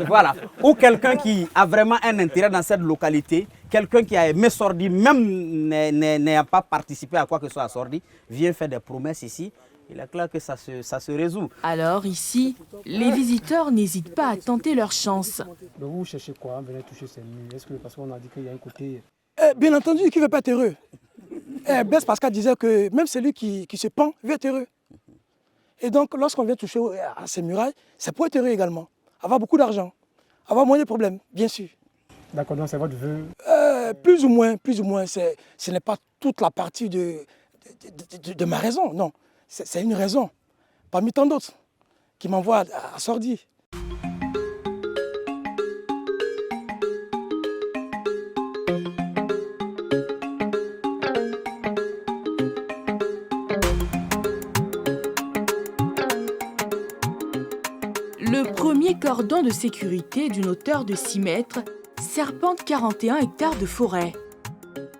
Voilà. Ou quelqu'un qui a vraiment un intérêt dans cette localité, quelqu'un qui a aimé Sordi, même n'ayant pas participé à quoi que ce soit à Sordi, vient faire des promesses ici. Il est clair que ça se résout. Alors ici, les visiteurs n'hésitent pas à tenter leur chance. Mais vous cherchez quoi? Venez toucher ces murs. Est-ce que parce qu'on a dit qu'il y a un côté... bien entendu, qui ne veut pas être heureux? Blaise Pascal disait que même celui qui se pend veut être heureux. Et donc, lorsqu'on vient toucher à ces murailles, c'est pour être heureux également. Avoir beaucoup d'argent, avoir moins de problèmes, bien sûr. D'accord, donc c'est votre vœu? Plus ou moins. Ce n'est pas toute la partie de ma raison, non. C'est une raison, parmi tant d'autres, qui m'envoie à Sordi. Ce premier cordon de sécurité d'une hauteur de 6 mètres serpente 41 hectares de forêt.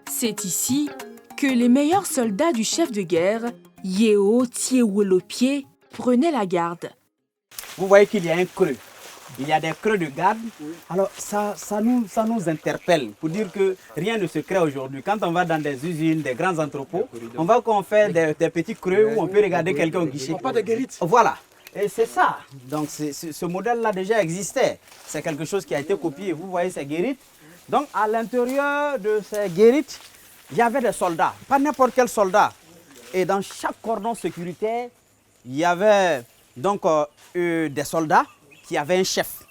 C'est ici que les meilleurs soldats du chef de guerre, Yeo Thiewolopie, prenaient la garde. Vous voyez qu'il y a un creux. Il y a des creux de garde. Alors ça nous interpelle pour dire que rien ne se crée aujourd'hui. Quand on va dans des usines, des grands entrepôts, on voit qu'on fait des petits creux où on peut regarder quelqu'un au guichet. Pas de guérite. Voilà. Et c'est ça. Donc ce modèle-là déjà existait. C'est quelque chose qui a été copié. Vous voyez ces guérites. Donc à l'intérieur de ces guérites, il y avait des soldats. Pas n'importe quel soldat. Et dans chaque cordon sécuritaire, il y avait donc des soldats qui avaient un chef.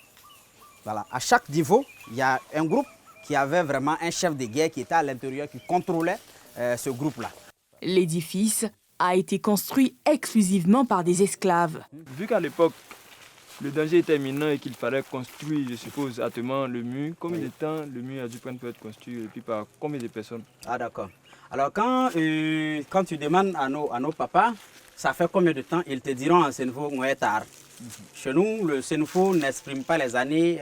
Voilà. À chaque niveau, il y a un groupe qui avait vraiment un chef de guerre qui était à l'intérieur, qui contrôlait ce groupe-là. L'édifice a été construit exclusivement par des esclaves. Vu qu'à l'époque, le danger était imminent et qu'il fallait construire, je suppose, hâtement le mur, combien de temps le mur a dû prendre pour être construit et puis par combien de personnes? Ah d'accord. Alors quand tu demandes à nos papas, ça fait combien de temps, ils te diront en Sénégal, on est tard. Chez nous, le Sénégal n'exprime pas les années,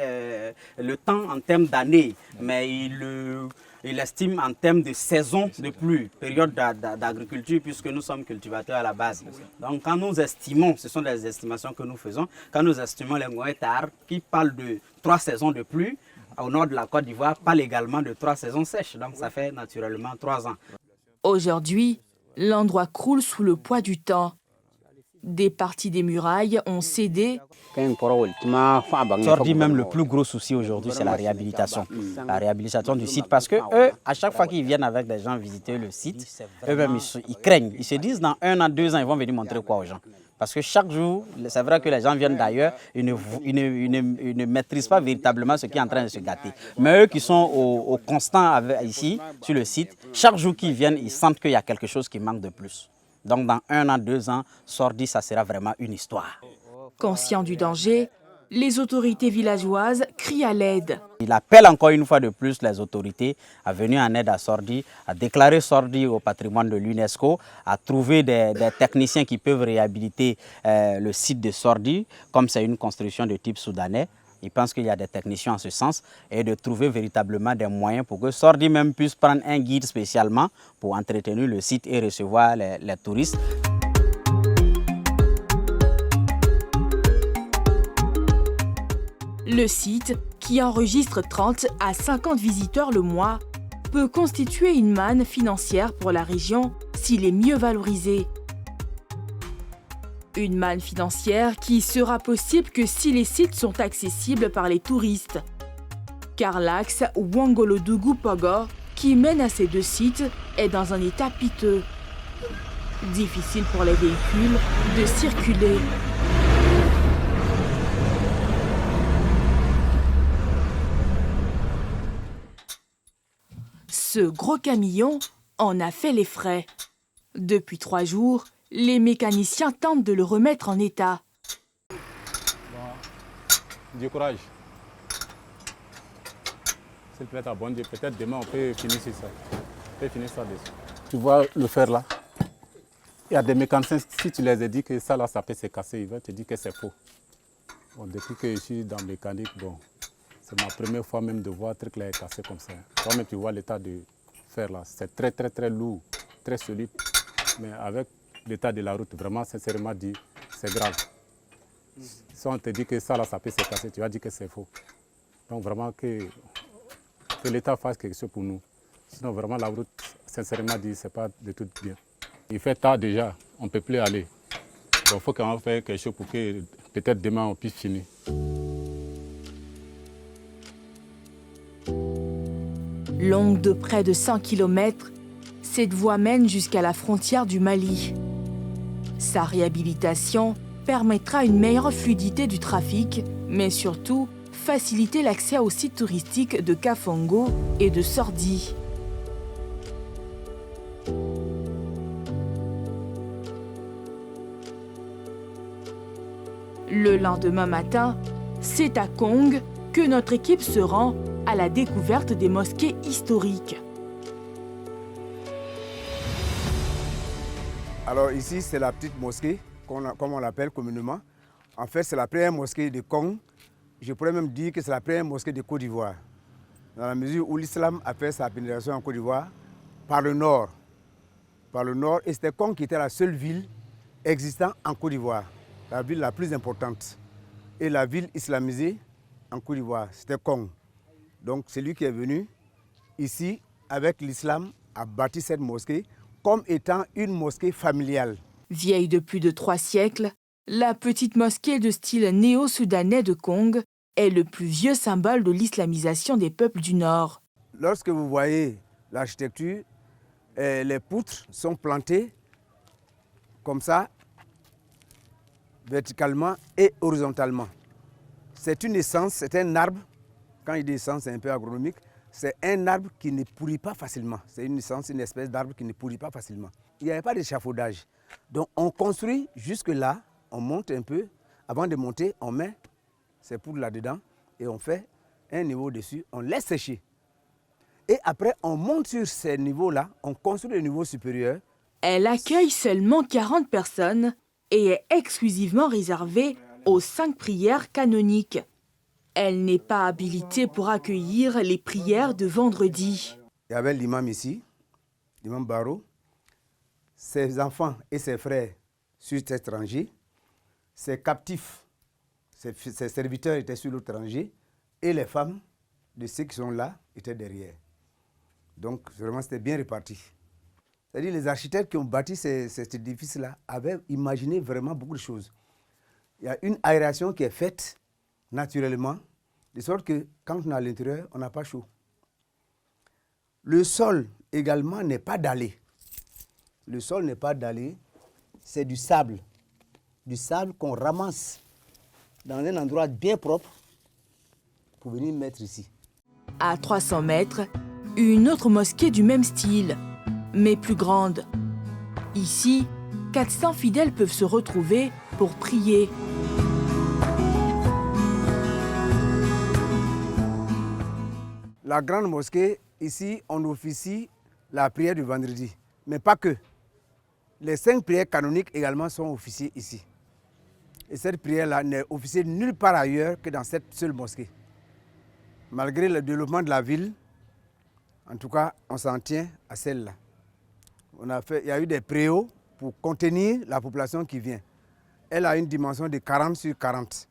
le temps en termes d'années, mais il estime en termes de saison de pluie, période d'agriculture, puisque nous sommes cultivateurs à la base. Donc quand nous estimons, ce sont des estimations que nous faisons, quand nous estimons les Ngoétar, qui parlent de 3 saisons de pluie, au nord de la Côte d'Ivoire, parle également de 3 saisons sèches. Donc ça fait naturellement 3 ans. Aujourd'hui, l'endroit croule sous le poids du temps. Des parties des murailles ont cédé. Sordi, même le plus gros souci aujourd'hui, c'est la réhabilitation. La réhabilitation du site, parce que eux, à chaque fois qu'ils viennent avec des gens visiter le site, eux-mêmes, ils craignent. Ils se disent, dans 1 an, 2 ans, ils vont venir montrer quoi aux gens. Parce que chaque jour, c'est vrai que les gens viennent d'ailleurs, ils ne maîtrisent pas véritablement ce qui est en train de se gâter. Mais eux qui sont au constant ici, sur le site, chaque jour qu'ils viennent, ils sentent qu'il y a quelque chose qui manque de plus. Donc dans 1 an, 2 ans, Sordi, ça sera vraiment une histoire. Conscients du danger, les autorités villageoises crient à l'aide. Il appelle encore une fois de plus les autorités à venir en aide à Sordi, à déclarer Sordi au patrimoine de l'UNESCO, à trouver des techniciens qui peuvent réhabiliter le site de Sordi, comme c'est une construction de type soudanais. Ils pensent qu'il y a des techniciens en ce sens et de trouver véritablement des moyens pour que Sordi même puisse prendre un guide spécialement pour entretenir le site et recevoir les touristes. Le site, qui enregistre 30 à 50 visiteurs le mois, peut constituer une manne financière pour la région s'il est mieux valorisé. Une manne financière qui sera possible que si les sites sont accessibles par les touristes. Car l'axe Ouangolodougou-Pogo, qui mène à ces 2 sites, est dans un état piteux. Difficile pour les véhicules de circuler. Ce gros camion en a fait les frais. Depuis 3 jours, les mécaniciens tentent de le remettre en état. Du courage. S'il plaît à bon Dieu, peut-être demain on peut finir ça. On peut finir ça dessus. Tu vois le fer là? Il y a des mécaniciens, si tu les as dit que ça là, ça peut se casser, ils vont te dire que c'est faux. Bon, depuis que je suis dans la mécanique, bon, c'est ma première fois même de voir un truc là cassé comme ça. Toi-même tu vois l'état de fer là, c'est très très très lourd, très solide. Mais avec l'état de la route, vraiment, sincèrement dit, c'est grave. Si on te dit que ça, là, ça peut se casser, tu vas dire que c'est faux. Donc vraiment que l'État fasse quelque chose pour nous. Sinon, vraiment, la route, sincèrement dit, c'est pas de tout bien. Il fait tard déjà, on ne peut plus aller. Donc il faut qu'on fasse quelque chose pour que peut-être demain on puisse finir. Longue de près de 100 km, cette voie mène jusqu'à la frontière du Mali. Sa réhabilitation permettra une meilleure fluidité du trafic, mais surtout faciliter l'accès aux sites touristiques de Kafongo et de Sordi. Le lendemain matin, c'est à Kong que notre équipe se rend à la découverte des mosquées historiques. Alors ici, c'est la petite mosquée, comme on l'appelle communément. En fait, c'est la première mosquée de Kong. Je pourrais même dire que c'est la première mosquée de Côte d'Ivoire. Dans la mesure où l'islam a fait sa pénétration en Côte d'Ivoire par le nord. Par le nord, et c'était Kong qui était la seule ville existant en Côte d'Ivoire, la ville la plus importante. Et la ville islamisée en Côte d'Ivoire, c'était Kong. Donc c'est lui qui est venu ici avec l'islam, a bâti cette mosquée comme étant une mosquée familiale. Vieille de plus de 3 siècles, la petite mosquée de style néo-soudanais de Kong est le plus vieux symbole de l'islamisation des peuples du Nord. Lorsque vous voyez l'architecture, les poutres sont plantées comme ça, verticalement et horizontalement. C'est une essence, c'est un arbre. Quand il dit essence, c'est un peu agronomique. C'est un arbre qui ne pourrit pas facilement. C'est une essence, une espèce d'arbre qui ne pourrit pas facilement. Il n'y avait pas d'échafaudage. Donc on construit jusque-là, on monte un peu. Avant de monter, on met ces poutres là-dedans et on fait un niveau dessus, on laisse sécher. Et après, on monte sur ces niveaux-là, on construit le niveau supérieur. Elle accueille seulement 40 personnes et est exclusivement réservée aux 5 prières canoniques. Elle n'est pas habilitée pour accueillir les prières de vendredi. Il y avait l'imam ici, l'imam Baro, ses enfants et ses frères sur cette rangée, ses captifs, ses serviteurs étaient sur l'autre rangée et les femmes de ceux qui sont là étaient derrière. Donc vraiment c'était bien réparti. C'est-à-dire les architectes qui ont bâti cet édifice-là avaient imaginé vraiment beaucoup de choses. Il y a une aération qui est faite naturellement, de sorte que quand on est à l'intérieur, on n'a pas chaud. Le sol également n'est pas dallé. Le sol n'est pas dallé, c'est du sable qu'on ramasse dans un endroit bien propre pour venir mettre ici. À 300 mètres, une autre mosquée du même style, mais plus grande. Ici, 400 fidèles peuvent se retrouver pour prier. La grande mosquée, ici, on officie la prière du vendredi, mais pas que. Les 5 prières canoniques également sont officiées ici. Et cette prière-là n'est officiée nulle part ailleurs que dans cette seule mosquée. Malgré le développement de la ville, en tout cas, on s'en tient à celle-là. Il y a eu des préaux pour contenir la population qui vient. Elle a une dimension de 40 sur 40.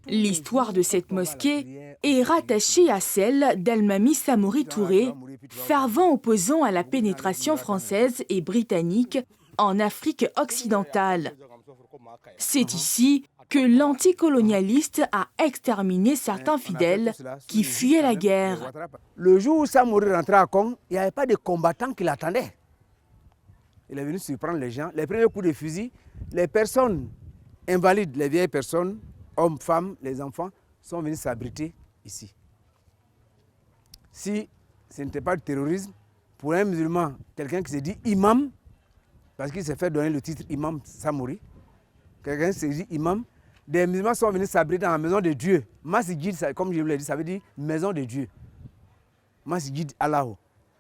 L'histoire de cette mosquée est rattachée à celle d'Almami Samori Touré, fervent opposant à la pénétration française et britannique en Afrique occidentale. C'est ici que l'anticolonialiste a exterminé certains fidèles qui fuyaient la guerre. Le jour où Samori rentrait à Kong, il n'y avait pas de combattants qui l'attendaient. Il est venu surprendre les gens. Les premiers coups de fusil, les personnes invalides, les vieilles personnes, hommes, femmes, les enfants, sont venus s'abriter ici. Si ce n'était pas du terrorisme, pour un musulman, quelqu'un qui se dit imam, parce qu'il s'est fait donner le titre imam Samori, quelqu'un qui se dit imam, des musulmans sont venus s'abriter dans la maison de Dieu. Masjid, comme je vous l'ai dit, ça veut dire maison de Dieu. Masjid Allah.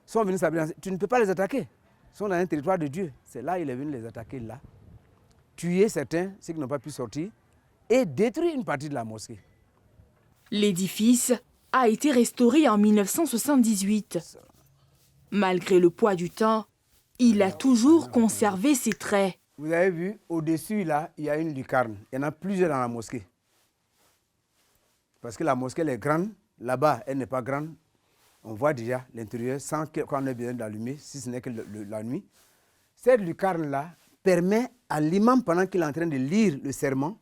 Sont venus s'abriter. Tu ne peux pas les attaquer. Ils sont dans un territoire de Dieu. C'est là qu'il est venu les attaquer là. Tuer certains, ceux qui n'ont pas pu sortir, et détruire une partie de la mosquée. L'édifice a été restauré en 1978. Malgré le poids du temps, il a toujours conservé ses traits. Vous avez vu, au-dessus, là, il y a une lucarne. Il y en a plusieurs dans la mosquée. Parce que la mosquée, elle est grande. Là-bas, elle n'est pas grande. On voit déjà l'intérieur sans qu'on ait besoin d'allumer, si ce n'est que la nuit. Cette lucarne-là permet à l'imam, pendant qu'il est en train de lire le sermon,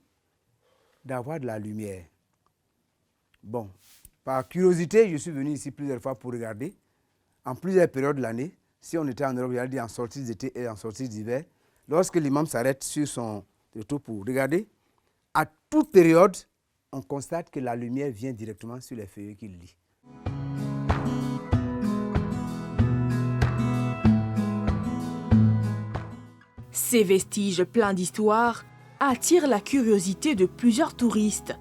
d'avoir de la lumière. Bon, par curiosité, je suis venu ici plusieurs fois pour regarder, en plusieurs périodes de l'année. Si on était en Europe, il y a en sortie d'été et en sortie d'hiver. Lorsque l'imam s'arrête sur son retour pour regarder, à toute période, on constate que la lumière vient directement sur les feuilles qu'il lit. Ces vestiges pleins d'histoire attirent la curiosité de plusieurs touristes.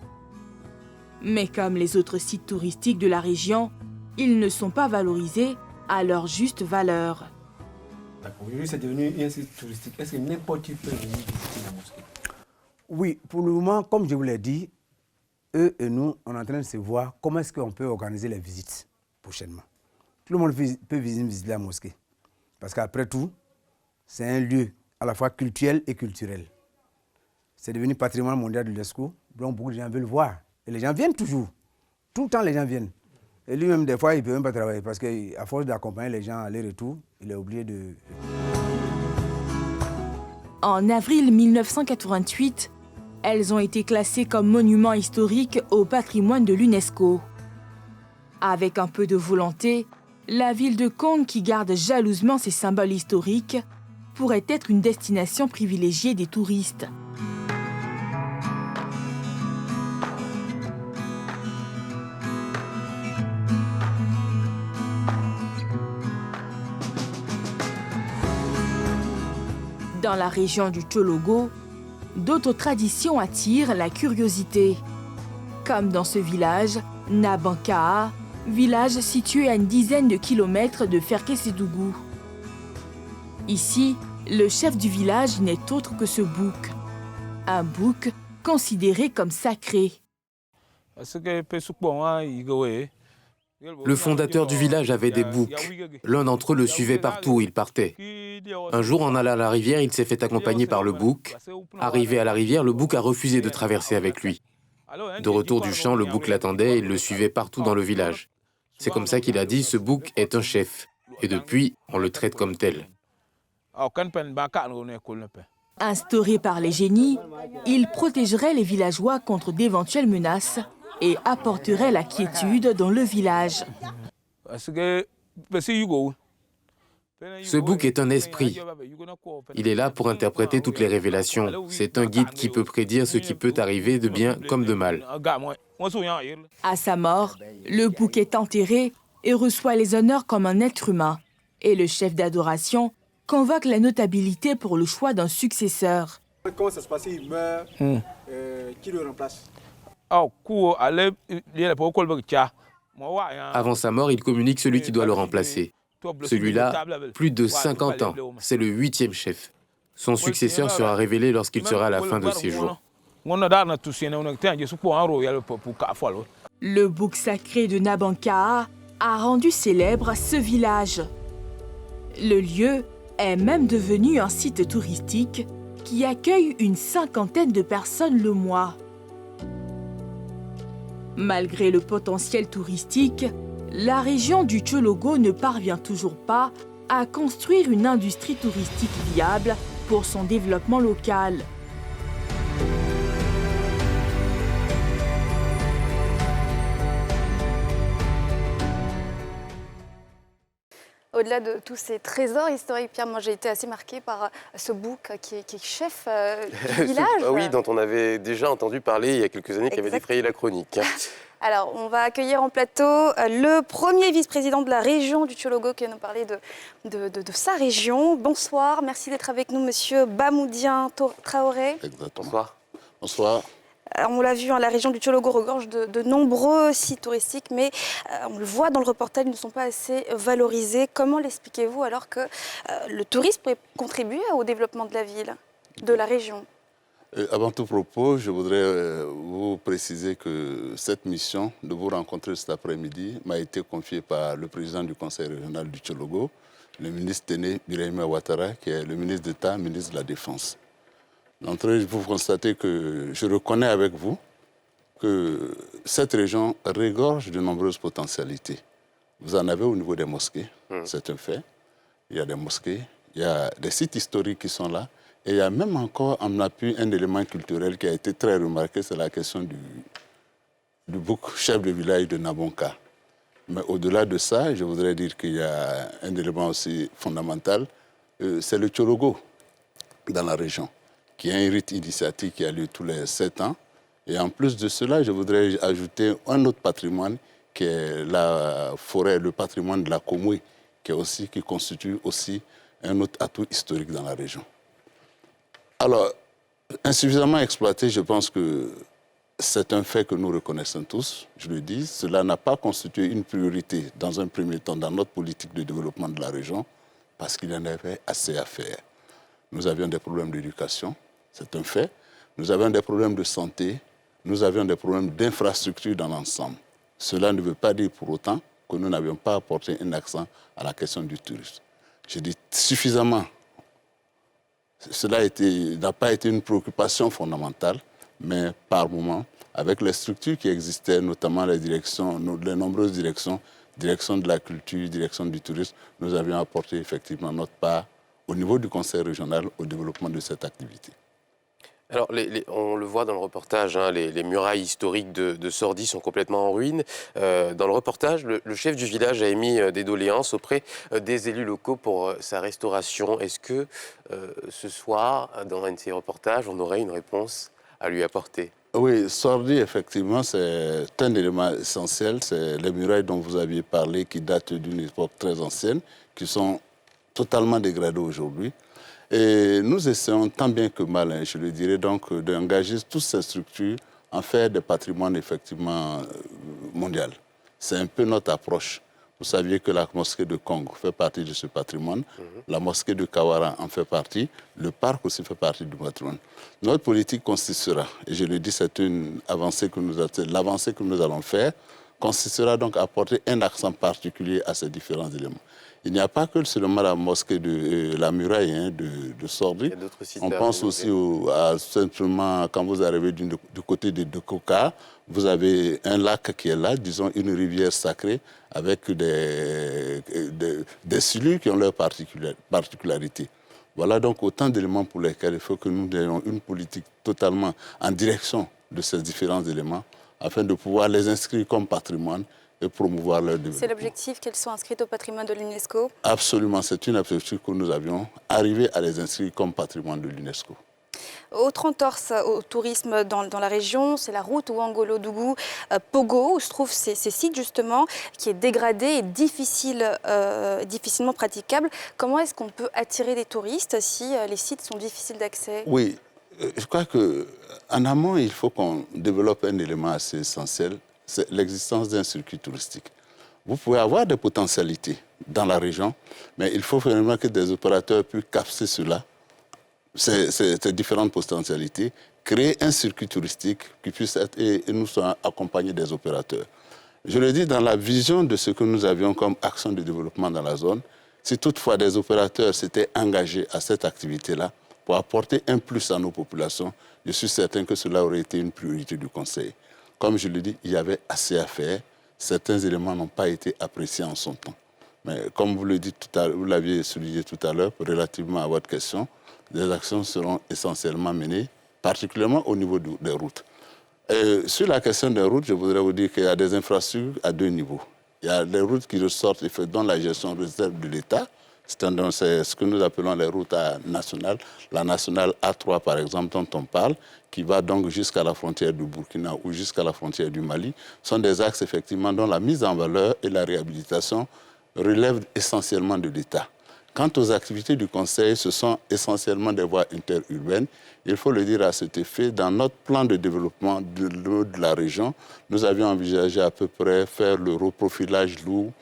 Mais comme les autres sites touristiques de la région, ils ne sont pas valorisés à leur juste valeur. Aujourd'hui, c'est devenu un site touristique. Est-ce que n'importe qui peut venir visiter la mosquée? Oui, pour le moment, comme je vous l'ai dit, eux et nous, on est en train de se voir comment est-ce qu'on peut organiser les visites prochainement. Tout le monde peut visiter la mosquée. Parce qu'après tout, c'est un lieu à la fois culturel et culturel. C'est devenu patrimoine mondial de l'UNESCO, donc beaucoup de gens veulent voir. Et les gens viennent toujours. Tout le temps, les gens viennent. Et lui-même, des fois, il ne peut même pas travailler parce qu'à force d'accompagner les gens aller-retour, il est obligé de... En avril 1988, elles ont été classées comme monuments historiques au patrimoine de l'UNESCO. Avec un peu de volonté, la ville de Kong, qui garde jalousement ses symboles historiques, pourrait être une destination privilégiée des touristes. Dans la région du Tchologo, d'autres traditions attirent la curiosité. Comme dans ce village, Nabankaa, village situé à une dizaine de kilomètres de Ferkessédougou. Ici, le chef du village n'est autre que ce bouc. Un bouc considéré comme sacré. Le fondateur du village avait des boucs. L'un d'entre eux le suivait partout où il partait. Un jour, en allant à la rivière, il s'est fait accompagner par le bouc. Arrivé à la rivière, le bouc a refusé de traverser avec lui. De retour du champ, le bouc l'attendait et il le suivait partout dans le village. C'est comme ça qu'il a dit « ce bouc est un chef ». Et depuis, on le traite comme tel. Instauré par les génies, il protégerait les villageois contre d'éventuelles menaces et apporterait la quiétude dans le village. Ce bouc est un esprit. Il est là pour interpréter toutes les révélations. C'est un guide qui peut prédire ce qui peut arriver de bien comme de mal. À sa mort, le bouc est enterré et reçoit les honneurs comme un être humain. Et le chef d'adoration convoque la notabilité pour le choix d'un successeur. Comment ça se passe? Il meurt, qui le remplace? Avant sa mort, il communique celui qui doit le remplacer. Celui-là, plus de 50 ans, c'est le 8e chef. Son successeur sera révélé lorsqu'il sera à la fin de ses jours. Le bouc sacré de Nabankaa a rendu célèbre ce village. Le lieu est même devenu un site touristique qui accueille une 50aine de personnes le mois. Malgré le potentiel touristique, la région du Tchologo ne parvient toujours pas à construire une industrie touristique viable pour son développement local. Au-delà de tous ces trésors historiques, Pierre, moi j'ai été assez marquée par ce bouc qui est chef du village. Oui, dont on avait déjà entendu parler il y a quelques années, qui avait défrayé la chronique. Alors, on va accueillir en plateau le premier vice-président de la région du Tchologo qui va nous parler de sa région. Bonsoir, merci d'être avec nous, monsieur Bamoudien Traoré. Exactement. Bonsoir. Bonsoir. Alors, on l'a vu, la région du Tchologo regorge de nombreux sites touristiques, mais on le voit dans le reportage, ils ne sont pas assez valorisés. Comment l'expliquez-vous alors que le tourisme pourrait contribuer au développement de la ville, de la région ? Avant tout propos, je voudrais vous préciser que cette mission de vous rencontrer cet après-midi m'a été confiée par le président du conseil régional du Tchologo, le ministre Téné Birahima Ouattara, qui est le ministre d'État, ministre de la Défense. D'entrée, vous constatez que je reconnais avec vous que cette région regorge de nombreuses potentialités. Vous en avez au niveau des mosquées, c'est un fait. Il y a des mosquées, il y a des sites historiques qui sont là. Et il y a même encore en appui un élément culturel qui a été très remarqué, c'est la question du bouc chef de village de Nabankaa. Mais au-delà de ça, je voudrais dire qu'il y a un élément aussi fondamental, c'est le Tchologo dans la région, qui est un rite initiatique qui a lieu tous les 7 ans. Et en plus de cela, je voudrais ajouter un autre patrimoine, qui est la forêt, le patrimoine de la Komoué, qui constitue aussi un autre atout historique dans la région. Alors, insuffisamment exploité, je pense que c'est un fait que nous reconnaissons tous, je le dis. Cela n'a pas constitué une priorité dans un premier temps dans notre politique de développement de la région parce qu'il y en avait assez à faire. Nous avions des problèmes d'éducation, c'est un fait. nous avions des problèmes de santé, nous avions des problèmes d'infrastructure dans l'ensemble. Cela ne veut pas dire pour autant que nous n'avions pas apporté un accent à la question du tourisme. Je dis suffisamment. Cela n'a pas été une préoccupation fondamentale, mais par moment, avec les structures qui existaient, notamment les nombreuses directions, direction de la culture, direction du tourisme, nous avions apporté effectivement notre part au niveau du conseil régional au développement de cette activité. Alors, on le voit dans le reportage, hein, les murailles historiques de Sordi sont complètement en ruine. Dans le reportage, le chef du village a émis des doléances auprès des élus locaux pour sa restauration. Est-ce que ce soir, dans un de ces reportages, on aurait une réponse à lui apporter? Oui, Sordi, effectivement, c'est un élément essentiel. C'est les murailles dont vous aviez parlé qui datent d'une époque très ancienne, qui sont totalement dégradées aujourd'hui. Et nous essayons tant bien que mal, hein, je le dirais donc, d'engager toutes ces structures en faire des patrimoines effectivement mondial. C'est un peu notre approche. Vous saviez que la mosquée de Congo fait partie de ce patrimoine, la mosquée de Kawara en fait partie, le parc aussi fait partie du patrimoine. Notre politique consistera, et je le dis, c'est une avancée que l'avancée que nous allons faire, consistera donc à apporter un accent particulier à ces différents éléments. Il n'y a pas que seulement la mosquée de la muraille de Sordi. On pense aussi simplement, quand vous arrivez du côté de Koka, vous avez un lac qui est là, disons une rivière sacrée, avec des cellules qui ont leur particularité. Voilà donc autant d'éléments pour lesquels il faut que nous ayons une politique totalement en direction de ces différents éléments, afin de pouvoir les inscrire comme patrimoine et promouvoir leur développement. C'est l'objectif qu'elles soient inscrites au patrimoine de l'UNESCO? Absolument, c'est une objectif que nous avions, arrivé à les inscrire comme patrimoine de l'UNESCO. Autre entorse au tourisme dans la région, c'est la route Ouangolo-Dougou-Pogo, où se trouvent ces sites justement, qui est dégradé et difficilement praticable. Comment est-ce qu'on peut attirer des touristes si les sites sont difficiles d'accès? Oui, je crois qu'en amont, il faut qu'on développe un élément assez essentiel, c'est l'existence d'un circuit touristique. Vous pouvez avoir des potentialités dans la région, mais il faut vraiment que des opérateurs puissent capter cela, ces différentes potentialités, créer un circuit touristique qui puisse être, et nous sommes accompagnés des opérateurs. Je le dis, dans la vision de ce que nous avions comme action de développement dans la zone, si toutefois des opérateurs s'étaient engagés à cette activité-là pour apporter un plus à nos populations, je suis certain que cela aurait été une priorité du Conseil. Comme je le dis, il y avait assez à faire. Certains éléments n'ont pas été appréciés en son temps. Mais comme vous l'aviez souligné tout à l'heure, relativement à votre question, des actions seront essentiellement menées, particulièrement au niveau des routes. Sur la question des routes, je voudrais vous dire qu'il y a des infrastructures à deux niveaux. Il y a des routes qui ressortent et dans la gestion réserve de l'État. C'est ce que nous appelons les routes nationales. La nationale A3, par exemple, dont on parle, qui va donc jusqu'à la frontière du Burkina ou jusqu'à la frontière du Mali, sont des axes, effectivement, dont la mise en valeur et la réhabilitation relèvent essentiellement de l'État. Quant aux activités du Conseil, ce sont essentiellement des voies interurbaines. Il faut le dire à cet effet, dans notre plan de développement de la région, nous avions envisagé à peu près faire le reprofilage lourd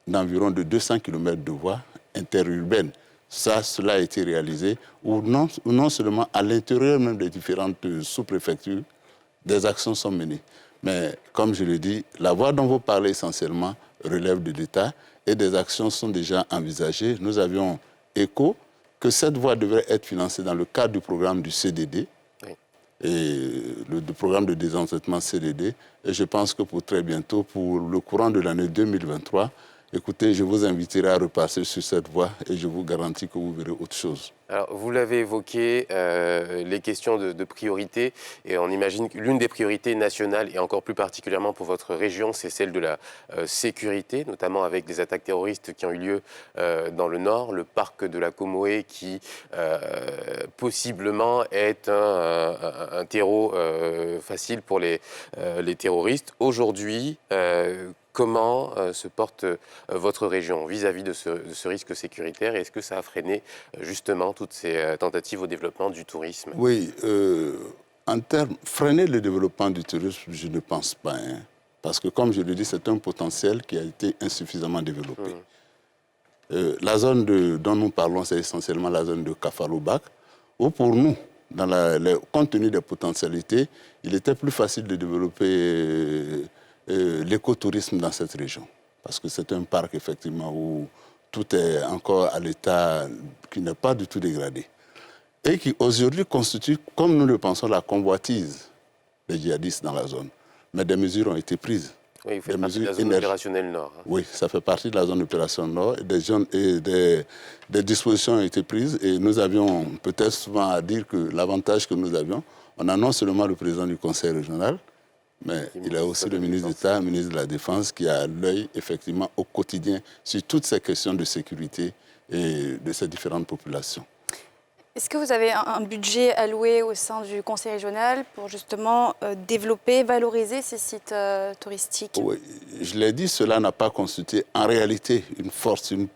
d'environ de 200 km de voies interurbaines. Cela a été réalisé, ou non seulement à l'intérieur même des différentes sous-préfectures, des actions sont menées. Mais comme je le dis, la voie dont vous parlez essentiellement relève de l'État et des actions sont déjà envisagées. Nous avions écho que cette voie devrait être financée dans le cadre du programme du CDD, et le programme de désendettement CDD. Et je pense que pour très bientôt, pour le courant de l'année 2023, écoutez, je vous inviterai à repasser sur cette voie et je vous garantis que vous verrez autre chose. Alors, vous l'avez évoqué, les questions de priorité, et on imagine que l'une des priorités nationales, et encore plus particulièrement pour votre région, c'est celle de la sécurité, notamment avec des attaques terroristes qui ont eu lieu dans le nord, le parc de la Comoé qui possiblement est un terreau facile pour les terroristes. Aujourd'hui, comment se porte votre région vis-à-vis de ce risque sécuritaire? Et est-ce que ça a freiné justement toutes ces tentatives au développement du tourisme? Oui, en termes, freiner le développement du tourisme, je ne pense pas. Hein, parce que comme je le dis, c'est un potentiel qui a été insuffisamment développé. La zone dont nous parlons, c'est essentiellement la zone de Kafaloubac, où pour nous, compte tenu des potentialités, il était plus facile de développer l'écotourisme dans cette région. Parce que c'est un parc, effectivement, où tout est encore à l'état qui n'est pas du tout dégradé. Et qui, aujourd'hui, constitue, comme nous le pensons, la convoitise des djihadistes dans la zone. Mais des mesures ont été prises. Oui, vous faites partie de la zone opérationnelle Nord. Hein. Oui, ça fait partie de la zone opérationnelle Nord. Des dispositions ont été prises et nous avions peut-être souvent à dire que l'avantage que nous avions, on a non seulement le président du conseil régional, mais il y a aussi le ministre d'État, le ministre de la Défense, qui a l'œil effectivement au quotidien sur toutes ces questions de sécurité et de ces différentes populations. Est-ce que vous avez un budget alloué au sein du conseil régional pour justement développer, valoriser ces sites touristiques? Oui, je l'ai dit, cela n'a pas constitué en réalité une force, une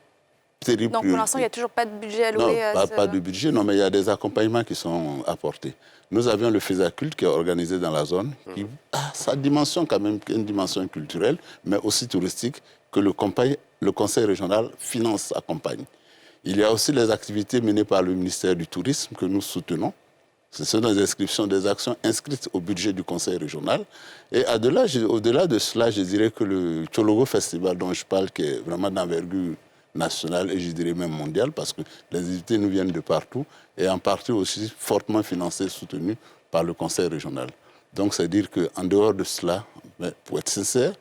terrible Donc pour l'instant, il n'y a toujours pas de budget alloué à ça? Pas de budget, non, mais il y a des accompagnements qui sont apportés. Nous avions le FESACULT qui est organisé dans la zone, qui a sa dimension quand même, une dimension culturelle, mais aussi touristique, que le conseil régional finance, accompagne. Il y a aussi les activités menées par le ministère du Tourisme que nous soutenons. Ce sont des inscriptions, des actions inscrites au budget du conseil régional. Et au-delà de cela, je dirais que le Tchologo Festival dont je parle, qui est vraiment d'envergure nationale et je dirais même mondiale, parce que les invités nous viennent de partout, et en partie aussi fortement financés, soutenus par le conseil régional. Donc c'est dire qu'en dehors de cela, pour être sincère,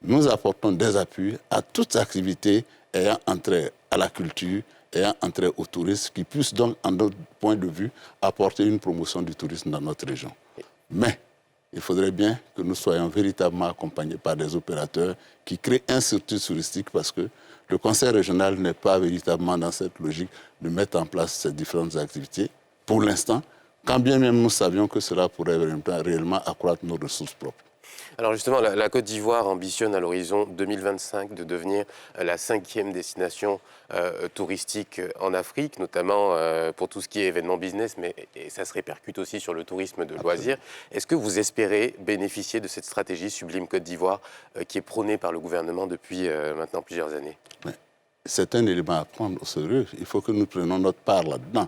nous apportons des appuis à toute activité ayant entrée à la culture, ayant entrée au tourisme, qui puisse donc, en notre point de vue, apporter une promotion du tourisme dans notre région. Mais il faudrait bien que nous soyons véritablement accompagnés par des opérateurs qui créent un circuit touristique, parce que le conseil régional n'est pas véritablement dans cette logique de mettre en place ces différentes activités, pour l'instant, quand bien même nous savions que cela pourrait réellement accroître nos ressources propres. Alors justement, la Côte d'Ivoire ambitionne à l'horizon 2025 de devenir la 5e destination touristique en Afrique, notamment pour tout ce qui est événements business, mais et ça se répercute aussi sur le tourisme de loisirs. Est-ce que vous espérez bénéficier de cette stratégie Sublime Côte d'Ivoire qui est prônée par le gouvernement depuis maintenant plusieurs années? C'est un élément à prendre au sérieux. Il faut que nous prenions notre part là-dedans.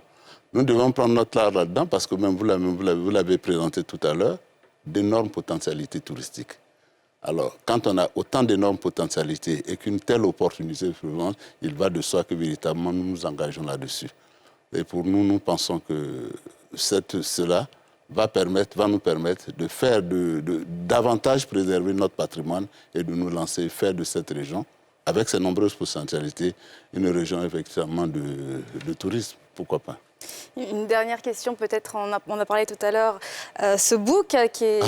Nous devons prendre notre part là-dedans parce que même vous l'avez présenté tout à l'heure, d'énormes potentialités touristiques. Alors, quand on a autant d'énormes potentialités et qu'une telle opportunité se présente, il va de soi que véritablement nous nous engageons là-dessus. Et pour nous, nous pensons que cela va nous permettre de faire davantage préserver notre patrimoine et de nous lancer, faire de cette région, avec ses nombreuses potentialités, une région effectivement de tourisme. Pourquoi pas? Une dernière question, peut-être, on a parlé tout à l'heure, ce bouc qui est,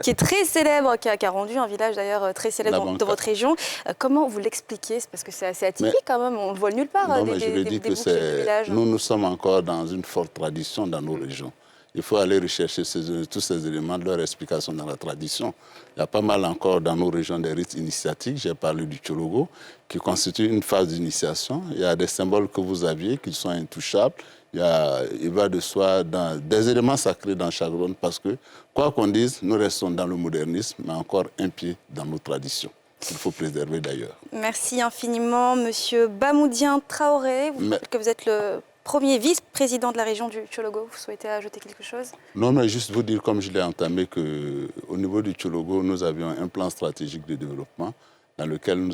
qui est très célèbre, qui a rendu un village d'ailleurs très célèbre dans votre région. Comment vous l'expliquez? Parce que c'est assez atypique quand même, on ne le voit nulle part, non, des boucs de village. Nous sommes encore dans une forte tradition dans nos régions. Il faut aller rechercher tous ces éléments de leur explication dans la tradition. Il y a pas mal encore dans nos régions des rites initiatiques. J'ai parlé du Tchologo, qui constitue une phase d'initiation. Il y a des symboles que vous aviez qui sont intouchables. Il va de soi des éléments sacrés dans chaque zone parce que, quoi qu'on dise, nous restons dans le modernisme, mais encore un pied dans nos traditions. Il faut préserver d'ailleurs. Merci infiniment, Monsieur Bamoudien Traoré. Vous dites que vous êtes le premier vice-président de la région du Tchologo. Vous souhaitez ajouter quelque chose? Non, mais juste vous dire, comme je l'ai entamé, qu'au niveau du Tchologo, nous avions un plan stratégique de développement dans lequel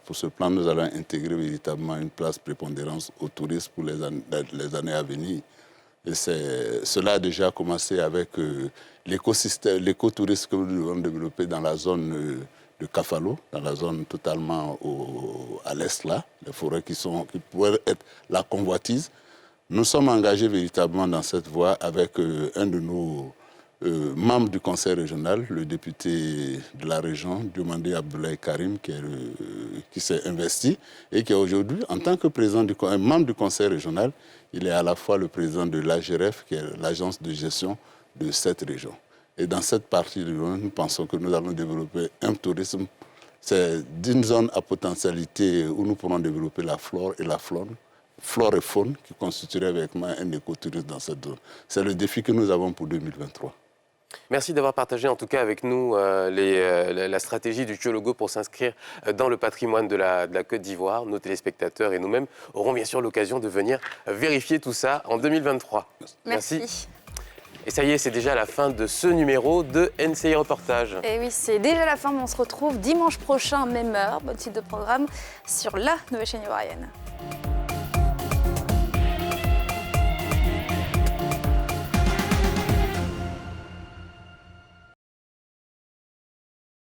pour ce plan, nous allons intégrer véritablement une place prépondérance au tourisme pour les années à venir. Et cela a déjà commencé avec l'écotourisme que nous devons développer dans la zone de Kafalo, dans la zone totalement à l'est là, les forêts qui pourraient être la convoitise. Nous sommes engagés véritablement dans cette voie avec un de nos membres du conseil régional, le député de la région, Diomandé Abdoulaye Karim, qui s'est investi et qui est aujourd'hui, en tant que membre du conseil régional, il est à la fois le président de l'AGRF, qui est l'agence de gestion de cette région. Et dans cette partie de l'Union, nous pensons que nous allons développer un tourisme. C'est d'une zone à potentialité où nous pourrons développer la flore et la faune, qui constituerait avec moi un écotourisme dans cette zone. C'est le défi que nous avons pour 2023. Merci d'avoir partagé en tout cas avec nous la stratégie du Thiologo pour s'inscrire dans le patrimoine de la Côte d'Ivoire. Nos téléspectateurs et nous-mêmes auront bien sûr l'occasion de venir vérifier tout ça en 2023. Merci. Et ça y est, c'est déjà la fin de ce numéro de NCI Reportage. Et oui, c'est déjà la fin, mais on se retrouve dimanche prochain, même heure, bon type de programme, sur la nouvelle chaîne ivoirienne.